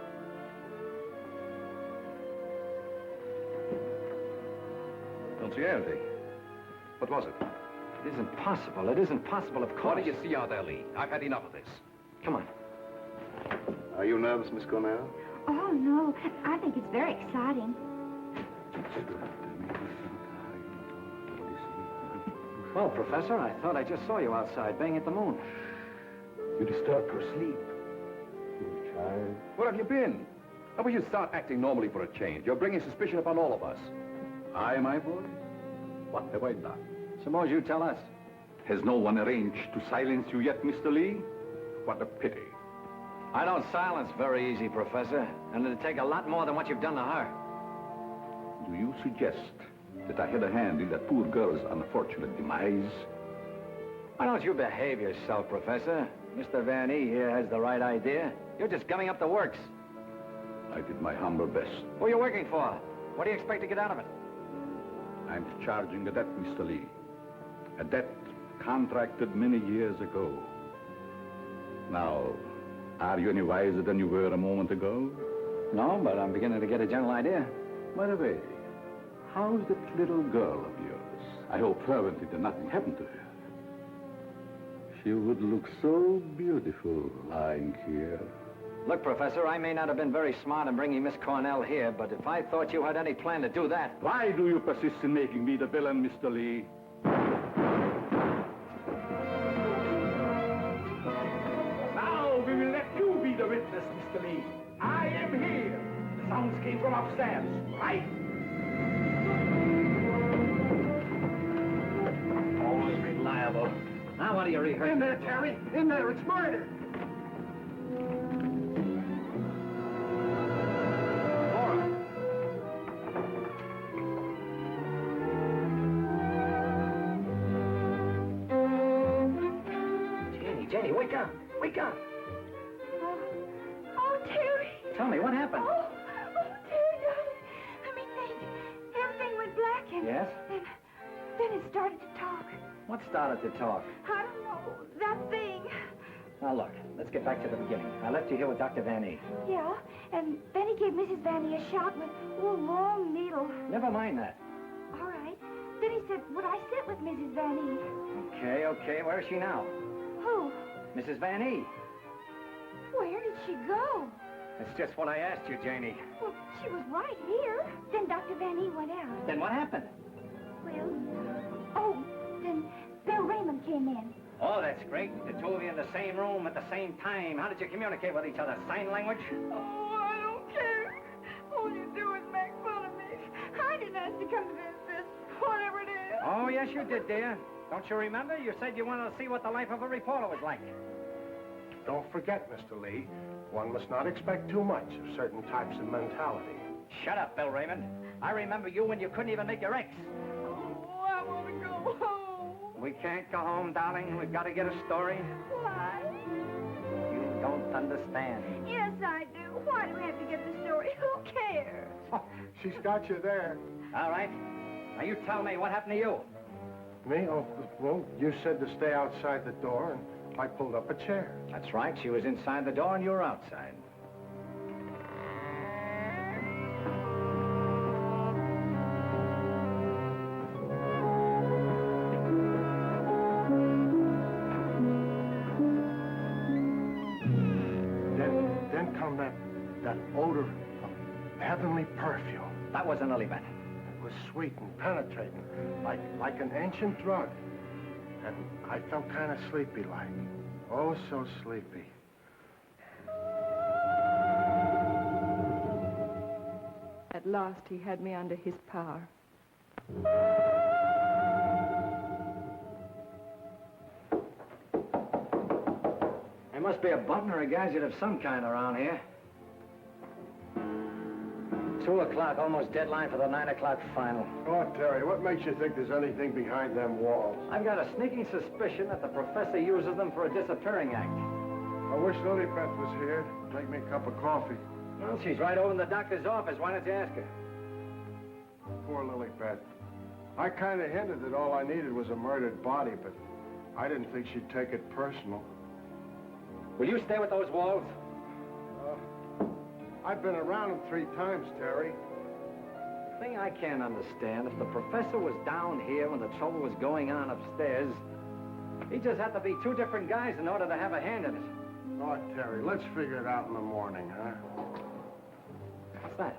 Don't see anything. What was it? It isn't possible. It isn't possible, of course. What do you see out there, Lee? I've had enough of this. Come on. Are you nervous, Miss Cornell? Oh, no. I think it's very exciting. Well, Professor, I thought I just saw you outside, banging at the moon. You disturbed her sleep. Poor child. Where have you been? How will you start acting normally for a change? You're bringing suspicion upon all of us. I, my boy? What have I done? Suppose you tell us. Has no one arranged to silence you yet, Mr. Lee? What a pity. I don't silence very easy, Professor, and it'd take a lot more than what you've done to her. Do you suggest that I had a hand in that poor girl's unfortunate demise? Why don't you behave yourself, Professor? Mr. Van E here has the right idea. You're just gumming up the works. I did my humble best. Who are you working for? What do you expect to get out of it? I'm charging a debt, Mr. Lee. A debt contracted many years ago. Now, are you any wiser than you were a moment ago? No, but I'm beginning to get a general idea. By the way, how's that little girl of yours? I hope fervently that nothing happened to her. She would look so beautiful lying here. Look, Professor, I may not have been very smart in bringing Miss Cornell here, but if I thought you had any plan to do that... Why do you persist in making me the villain, Mr. Lee? Now we will let you be the witness, Mr. Lee. I am here. The sounds came from upstairs, right? Always reliable. Now what are you rehearsing? In there, Terry. In there. It's murder. Jenny, wake up. Wake up. Oh, Terry. Tell me, what happened? Oh, Terry, darling. Let me think. Everything went black and... Yes? Then it started to talk. What started to talk? I don't know. That thing. Now, look, let's get back to the beginning. I left you here with Dr. Van E. Yeah, and then he gave Mrs. Vanny a shot with a long needle. Never mind that. All right. Then he said, would I sit with Mrs. Vanny? Okay. Where is she now? Who? Mrs. Van E. Where did she go? That's just what I asked you, Janie. Well, she was right here. Then Dr. Vanny went out. Then what happened? Well, then Bill Raymond came in. Oh, that's great. The two of you in the same room at the same time. How did you communicate with each other? Sign language? Oh, I don't care. All you do is make fun of me. I didn't ask to come to this, whatever it is. Oh, yes, you did, dear. Don't you remember? You said you wanted to see what the life of a reporter was like. Don't forget, Mr. Lee, one must not expect too much of certain types of mentality. Shut up, Bill Raymond. I remember you when you couldn't even make your X. Oh, I want to go home. We can't go home, darling. We've got to get a story. Why? You don't understand. Yes, I do. Why do we have to get the story? Who cares? She's got you there. All right. Now, you tell me, what happened to you? Me? Oh, well, you said to stay outside the door, and I pulled up a chair. That's right. She was inside the door, and you were outside. Then come that odor of heavenly perfume. That was an lily pad. It was sweet and penetrating, like an ancient drug. And I felt kind of sleepy-like. Oh, so sleepy. At last, he had me under his power. There must be a button or a gadget of some kind around here. 2 o'clock, almost deadline for the 9 o'clock final. Oh, Terry, what makes you think there's anything behind them walls? I've got a sneaking suspicion that the professor uses them for a disappearing act. I wish Lilybeth was here to make me a cup of coffee. Well, she's right over in the doctor's office. Why don't you ask her? Poor Lilybeth. I kind of hinted that all I needed was a murdered body, but I didn't think she'd take it personal. Will you stay with those walls? I've been around them 3 times, Terry. The thing I can't understand, if the professor was down here when the trouble was going on upstairs, he just had to be 2 different guys in order to have a hand in it. Oh, Terry, let's figure it out in the morning, huh? What's that?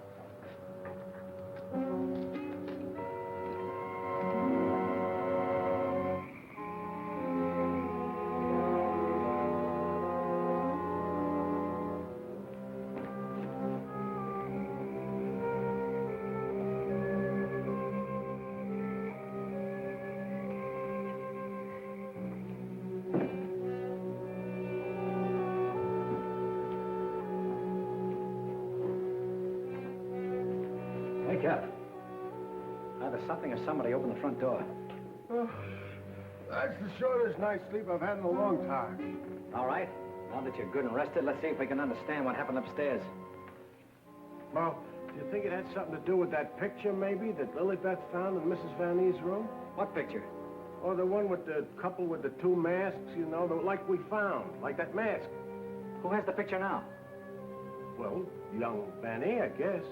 Wake up. Either something or somebody opened the front door. Oh, that's the shortest night's sleep I've had in a long time. All right. Now that you're good and rested, let's see if we can understand what happened upstairs. Well, do you think it had something to do with that picture, maybe, that Lilybeth found in Mrs. Van E's room? What picture? Oh, the one with the couple with the 2 masks, you know, like we found, like that mask. Who has the picture now? Well, young Van E, I guess.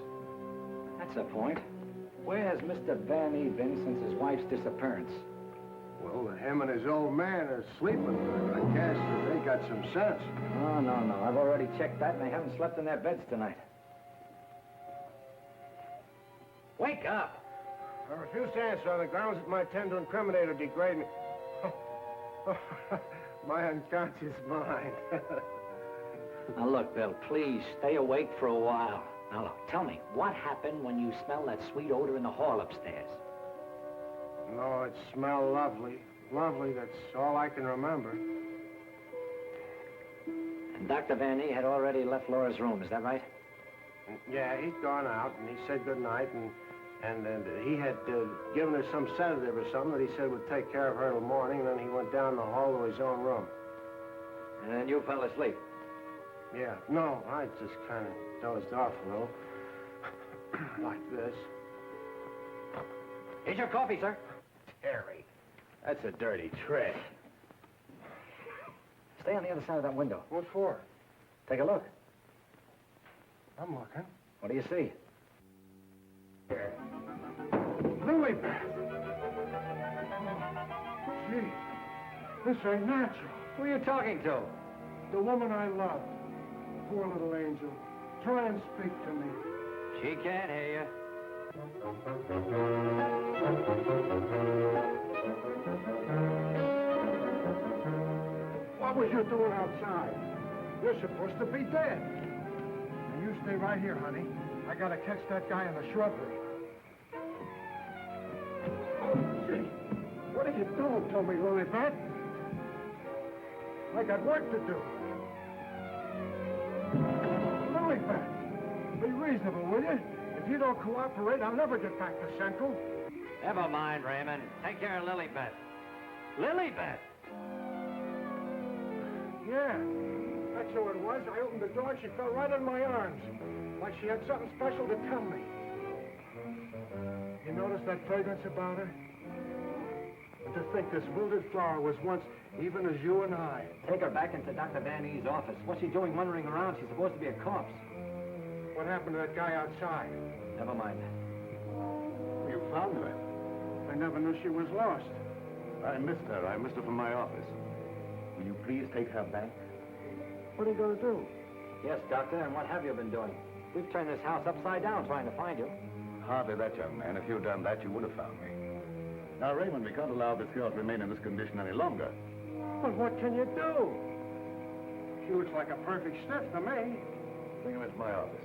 That's the point. Where has Mr. Van E been since his wife's disappearance? Well, him and his old man are sleeping. I guess they got some sense. Oh, no. I've already checked that, and they haven't slept in their beds tonight. Wake up! I refuse to answer on the grounds that my tend to incriminate or degrade me. My unconscious mind. Now, look, Bill, please stay awake for a while. Now, look, tell me, what happened when you smelled that sweet odor in the hall upstairs? No, it smelled lovely. Lovely, that's all I can remember. And Dr. Van E had already left Laura's room, is that right? Yeah, he'd gone out, and he said goodnight, and he had given her some sedative or something that he said would take care of her till morning, and then he went down the hall to his own room. And then you fell asleep? Yeah, no, I just kind of dozed off a little. Like this. Here's your coffee, sir. Terry, that's a dirty trick. Stay on the other side of that window. What for? Take a look. I'm looking. What do you see? Lily Beth! Gee, this ain't natural. Who are you talking to? The woman I love. Poor little angel. Try and speak to me. She can't hear you. What was you doing outside? You're supposed to be dead. Now you stay right here, honey. I gotta catch that guy in the shrubbery. Oh, gee. What are you doing to me, Lily Beth? I got work to do. Lily Beth, be reasonable, will you? If you don't cooperate, I'll never get back to Central. Never mind, Raymond. Take care of Lilybeth. Lilybeth! Yeah, that's who it was. I opened the door and she fell right in my arms. Like she had something special to tell me. You notice that fragrance about her? And to think this wilted flower was once even as you and I. Take her back into Dr. Van E's office. What's she doing wandering around? She's supposed to be a corpse. What happened to that guy outside? Never mind. You found her. I never knew she was lost. I missed her. I missed her from my office. Will you please take her back? What are you going to do? Yes, Doctor, and what have you been doing? We've turned this house upside down trying to find you. Hardly that, young man. If you'd done that, you would have found me. Now, Raymond, we can't allow this girl to remain in this condition any longer. But what can you do? She looks like a perfect stiff to me. Bring him into my office.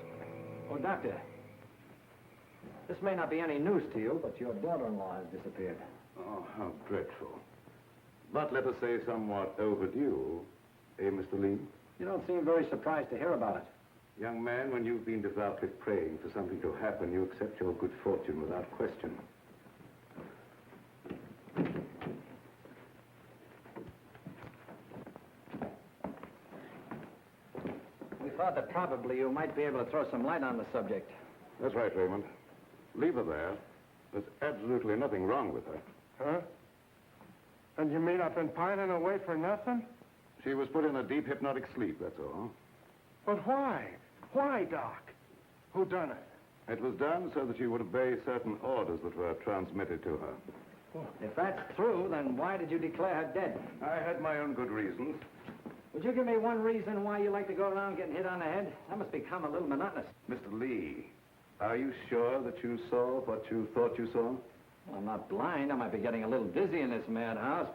Oh, Doctor, this may not be any news to you, but your daughter-in-law has disappeared. Oh, how dreadful. But let us say somewhat overdue, eh, Mr. Lee? You don't seem very surprised to hear about it. Young man, when you've been devoutly praying for something to happen, you accept your good fortune without question. We thought that probably you might be able to throw some light on the subject. That's right, Raymond. Leave her there. There's absolutely nothing wrong with her. Huh? And you mean I've been pining away for nothing? She was put in a deep hypnotic sleep, that's all. But why? Why, Doc? Who done it? It was done so that she would obey certain orders that were transmitted to her. If that's true, then why did you declare her dead? I had my own good reasons. Would you give me one reason why you like to go around getting hit on the head? That must become a little monotonous. Mr. Lee, are you sure that you saw what you thought you saw? Well, I'm not blind. I might be getting a little dizzy in this madhouse.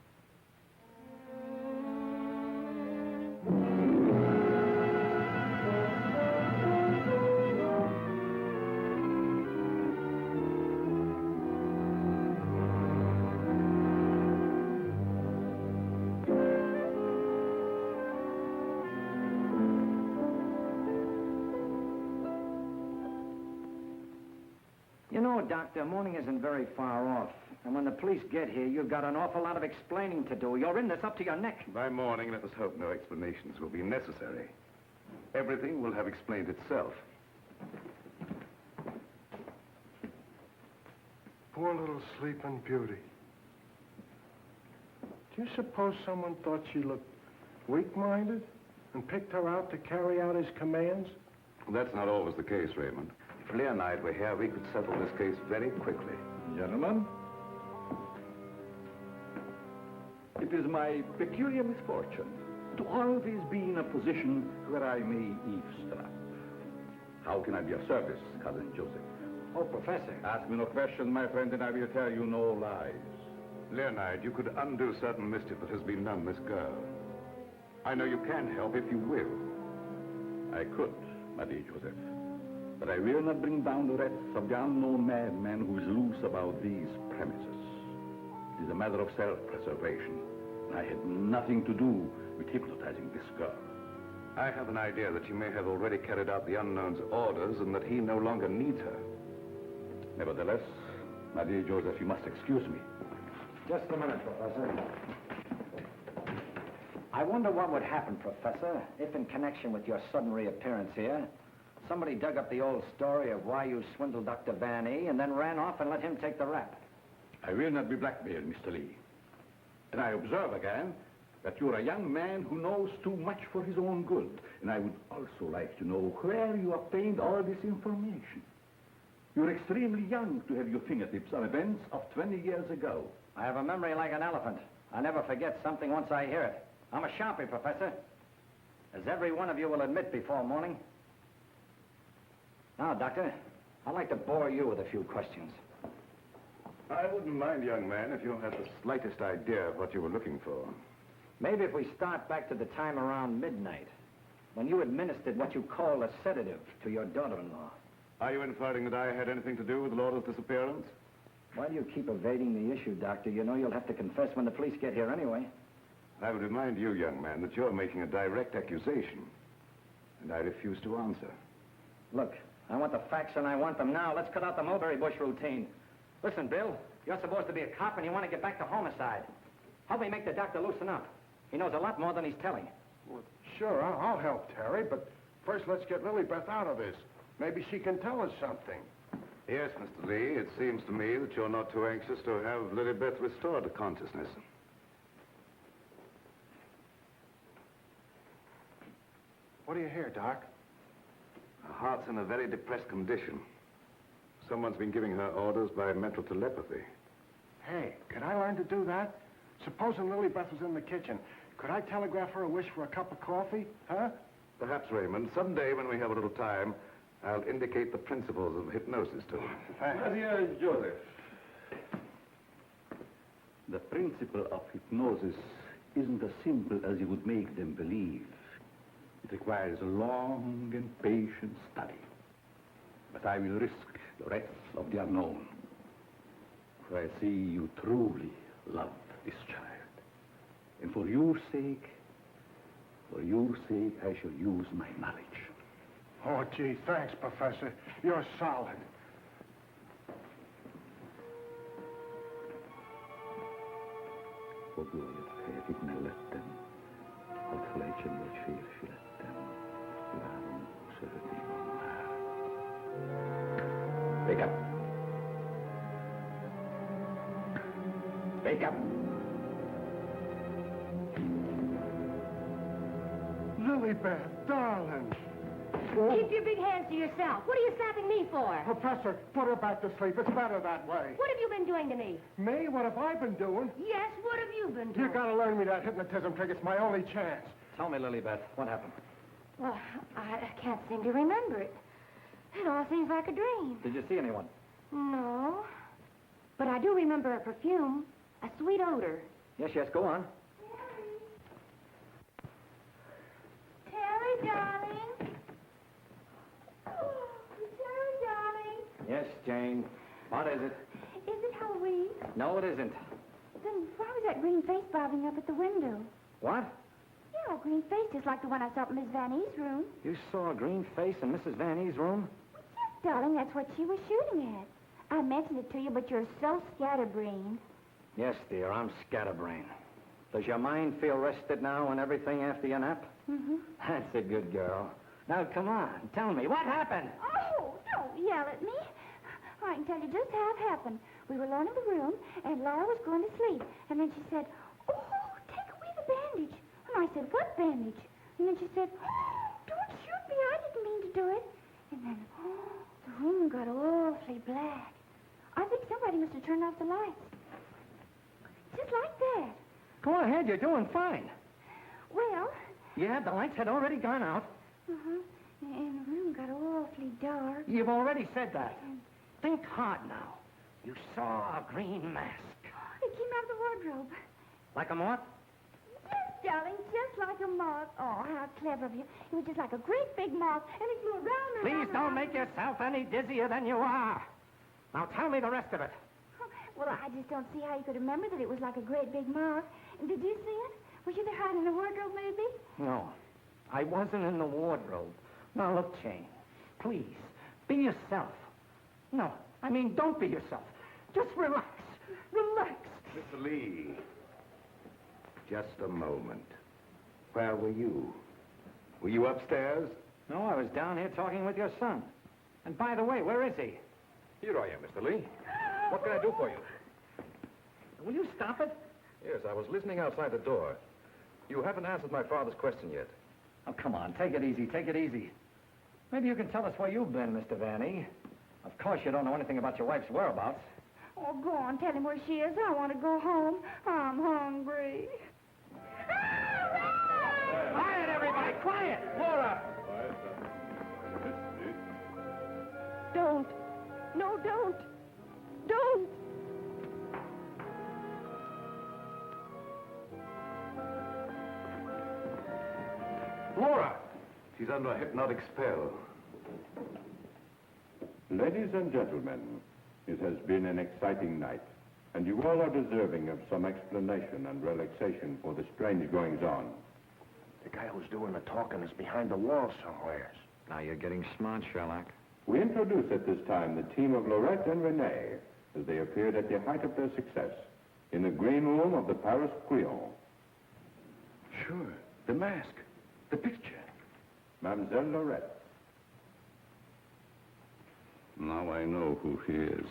You know, Doctor, morning isn't very far off. And when the police get here, you've got an awful lot of explaining to do. You're in this up to your neck. By morning, let us hope no explanations will be necessary. Everything will have explained itself. Poor little sleeping beauty. Do you suppose someone thought she looked weak-minded and picked her out to carry out his commands? That's not always the case, Raymond. If Flair and I were here, we could settle this case very quickly. Gentlemen, it is my peculiar misfortune to always be in a position where I may eavesdrop. How can I be of service, Cousin Joseph? Oh, Professor. Ask me no questions, my friend, and I will tell you no lies. Leonard, you could undo certain mischief that has been done this girl. I know you can help if you will. I could, my dear Joseph. But I will not bring down the wrath of the unknown madman who is loose about these premises. It is a matter of self-preservation. I had nothing to do with hypnotizing this girl. I have an idea that she may have already carried out the unknown's orders and that he no longer needs her. Nevertheless, my dear Joseph, you must excuse me. Just a minute, Professor. I wonder what would happen, Professor, if in connection with your sudden reappearance here, somebody dug up the old story of why you swindled Dr. Van E and then ran off and let him take the rap. I will not be blackmailed, Mr. Lee. And I observe again that you're a young man who knows too much for his own good. And I would also like to know where you obtained all this information. You're extremely young to have your fingertips on events of 20 years ago. I have a memory like an elephant. I never forget something once I hear it. I'm a sharpie, Professor. As every one of you will admit before morning. Now, Doctor, I'd like to bore you with a few questions. I wouldn't mind, young man, if you had the slightest idea of what you were looking for. Maybe if we start back to the time around midnight, when you administered what you call a sedative to your daughter-in-law. Are you inferring that I had anything to do with Laura's disappearance? Why do you keep evading the issue, Doctor? You know you'll have to confess when the police get here anyway. I would remind you, young man, that you're making a direct accusation, and I refuse to answer. Look, I want the facts and I want them now. Let's cut out the mulberry bush routine. Listen, Bill, you're supposed to be a cop and you want to get back to homicide. Help me make the doctor loosen up. He knows a lot more than he's telling. Well, sure, I'll help Terry, but first let's get Lilybeth out of this. Maybe she can tell us something. Yes, Mr. Lee, it seems to me that you're not too anxious to have Lilybeth restored to consciousness. What do you hear, Doc? Her heart's in a very depressed condition. Someone's been giving her orders by mental telepathy. Hey, could I learn to do that? Supposing Lilybeth was in the kitchen, could I telegraph her a wish for a cup of coffee, huh? Perhaps, Raymond, someday when we have a little time, I'll indicate the principles of hypnosis to her. Thanks. Dear Joseph, the principle of hypnosis isn't as simple as you would make them believe. It requires a long and patient study. But I will risk the rest of the unknown. For I see you truly love this child. And for your sake, I shall use my knowledge. Oh, gee, thanks, Professor. You're solid. Och jag fick mig lätten. Och flächen var fyrflätten. Larm söt i många. Wake up. Wake up. Lilybeth, darling. Keep your big hands to yourself. What are you slapping me for? Professor, put her back to sleep. It's better that way. What have you been doing to me? Me? What have I been doing? Yes, what have you been doing? You gotta learn me that hypnotism trick. It's my only chance. Tell me, Lilybeth, what happened? Well, I can't seem to remember it. It all seems like a dream. Did you see anyone? No. But I do remember a perfume, a sweet odor. Yes, go on. Terry, darling. Oh, Terry, darling. Yes, Jane. What is it? Is it Halloween? No, it isn't. Then why was that green face bobbing up at the window? What? Yeah, a green face just like the one I saw in Miss Van E's room. You saw a green face in Mrs. Van E's room? Yes, darling, that's what she was shooting at. I mentioned it to you, but you're so scatterbrained. Yes, dear, I'm scatterbrained. Does your mind feel rested now and everything after your nap? Mm-hmm. That's a good girl. Now, come on, tell me, what happened? Oh, don't yell at me. I can tell you just how it happened. We were alone in the room, and Laura was going to sleep. And then she said, oh, take away the bandage. And I said, what bandage? And then she said, oh, don't shoot me. I didn't mean to do it. And then, the room got awfully black. I think somebody must have turned off the lights. Just like that. Go ahead, you're doing fine. Well... Yeah, the lights had already gone out. Uh-huh. And the room got awfully dark. You've already said that. Think hard now. You saw a green mask. It came out of the wardrobe. Like a moth? Yes, darling, just like a moth. Oh, how clever of you. It was just like a great big moth, and it flew around and Please don't make yourself any dizzier than you are. Now tell me the rest of it. Well, I just don't see how you could remember that it was like a great big moth. Did you see it? Were you there hiding in the wardrobe, maybe? No, I wasn't in the wardrobe. Now, look, Jane, please, be yourself. No, I mean, don't be yourself. Just relax. Relax. Mr. Lee, just a moment. Where were you? Were you upstairs? No, I was down here talking with your son. And by the way, where is he? Here I am, Mr. Lee. What can I do for you? Will you stop it? Yes, I was listening outside the door. You haven't answered my father's question yet. Oh, come on, take it easy, take it easy. Maybe you can tell us where you've been, Mr. Vanny. Of course you don't know anything about your wife's whereabouts. Oh, go on, tell him where she is. I want to go home. I'm hungry. Quiet, everybody, quiet! Laura! Don't. No, don't. Don't. Laura! She's under a hypnotic spell. Ladies and gentlemen, it has been an exciting night, and you all are deserving of some explanation and relaxation for the strange goings-on. The guy who's doing the talking is behind the wall somewhere. Now you're getting smart, Sherlock. We introduce at this time the team of Lorette and Renee as they appeared at the height of their success in the green room of the Paris Crillon. Sure, the mask, the picture. Mademoiselle Lorette. Now I know who he is.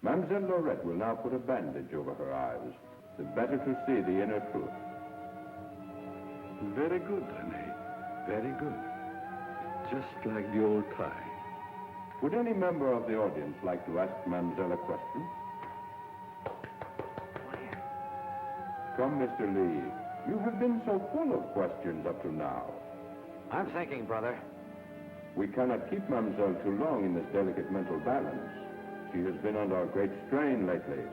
Mademoiselle Lorette will now put a bandage over her eyes, the better to see the inner truth. Very good, Renee. Very good. Just like the old time. Would any member of the audience like to ask Mademoiselle a question? Come, Mr. Lee. You have been so full of questions up to now. I'm thinking, brother. We cannot keep Mademoiselle too long in this delicate mental balance. She has been under a great strain lately.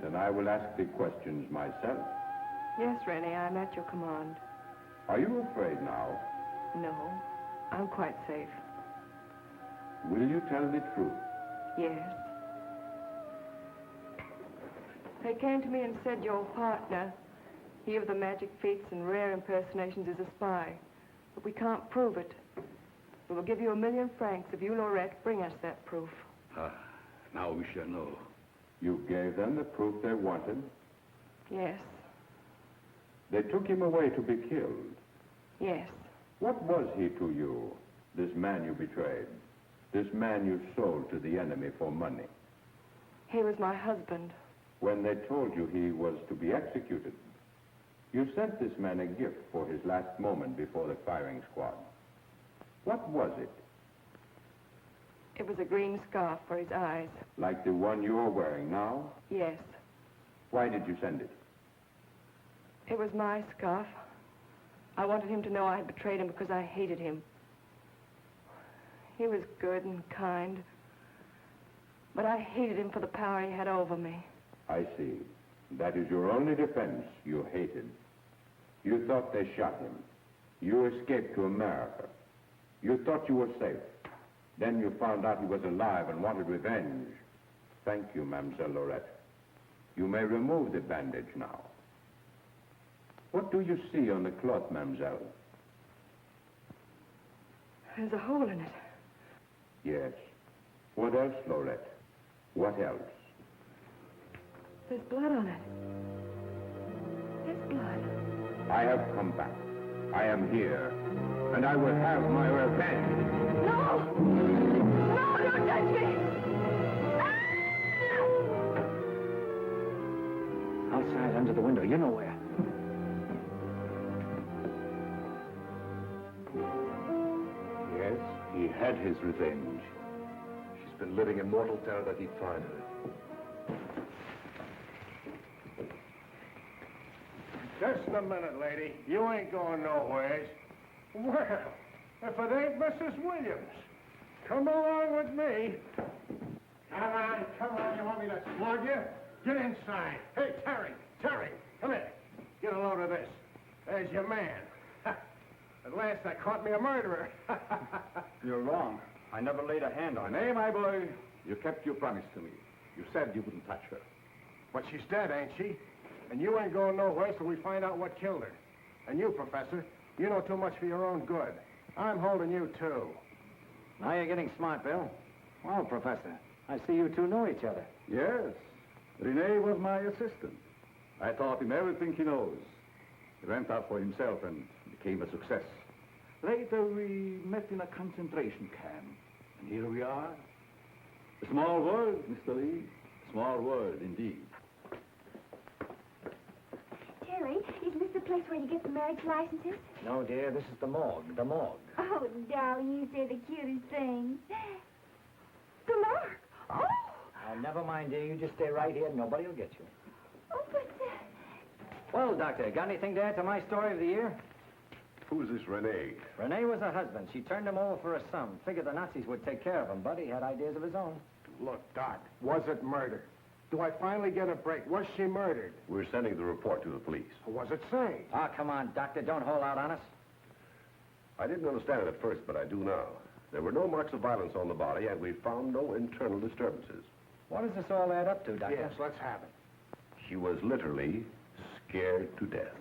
Then I will ask the questions myself. Yes, Rennie, I'm at your command. Are you afraid now? No, I'm quite safe. Will you tell the truth? Yes. They came to me and said your partner, he of the magic feats and rare impersonations, is a spy. But we can't prove it. We will give you 1,000,000 francs if you, Lorette, bring us that proof. Now we shall know. You gave them the proof they wanted? Yes. They took him away to be killed? Yes. What was he to you, this man you betrayed? This man you sold to the enemy for money? He was my husband. When they told you he was to be executed, you sent this man a gift for his last moment before the firing squad. What was it? It was a green scarf for his eyes. Like the one you're wearing now? Yes. Why did you send it? It was my scarf. I wanted him to know I had betrayed him because I hated him. He was good and kind, but I hated him for the power he had over me. I see. That is your only defense. You hated. You thought they shot him. You escaped to America. You thought you were safe. Then you found out he was alive and wanted revenge. Thank you, Mademoiselle Lorette. You may remove the bandage now. What do you see on the cloth, Mademoiselle? There's a hole in it. Yes. What else, Lorette? What else? There's blood on it. There's blood. I have come back. I am here. And I will have my revenge. No! No, don't touch me! Outside, under the window, you know where. Yes, he had his revenge. She's been living in mortal terror that he'd find her. Just a minute, lady. You ain't going nowheres. Well, if it ain't Mrs. Williams, come along with me. Come on. You want me to slug you? Get inside. Hey, Terry, come here. Get a load of this. There's your man. At last I caught me a murderer. You're wrong. I never laid a hand on her. Nay, my boy, you kept your promise to me. You said you wouldn't touch her. But she's dead, ain't she? And you ain't going nowhere till we find out what killed her. And you, Professor, you know too much for your own good. I'm holding you, too. Now you're getting smart, Bill. Well, Professor, I see you two know each other. Yes. Renee was my assistant. I taught him everything he knows. He went out for himself and became a success. Later, we met in a concentration camp. And here we are. A small world, Mr. Lee. A small world, indeed. Terry, is place where you get the marriage licenses? No, dear, this is the morgue, the morgue. Oh, darling, you say the cutest thing. The mark. Oh. Never mind, dear. You just stay right here. Nobody will get you. Oh, but... Well, Doctor, got anything to add to my story of the year? Who's this Renee? Renee was a husband. She turned him over for a sum. Figured the Nazis would take care of him, but he had ideas of his own. Look, Doc, was it murder? Do I finally get a break? Was she murdered? We're sending the report to the police. What was it say? Oh, come on, Doctor. Don't hold out on us. I didn't understand it at first, but I do now. There were no marks of violence on the body, and we found no internal disturbances. What does this all add up to, Doctor? Yes, let's have it. She was literally scared to death.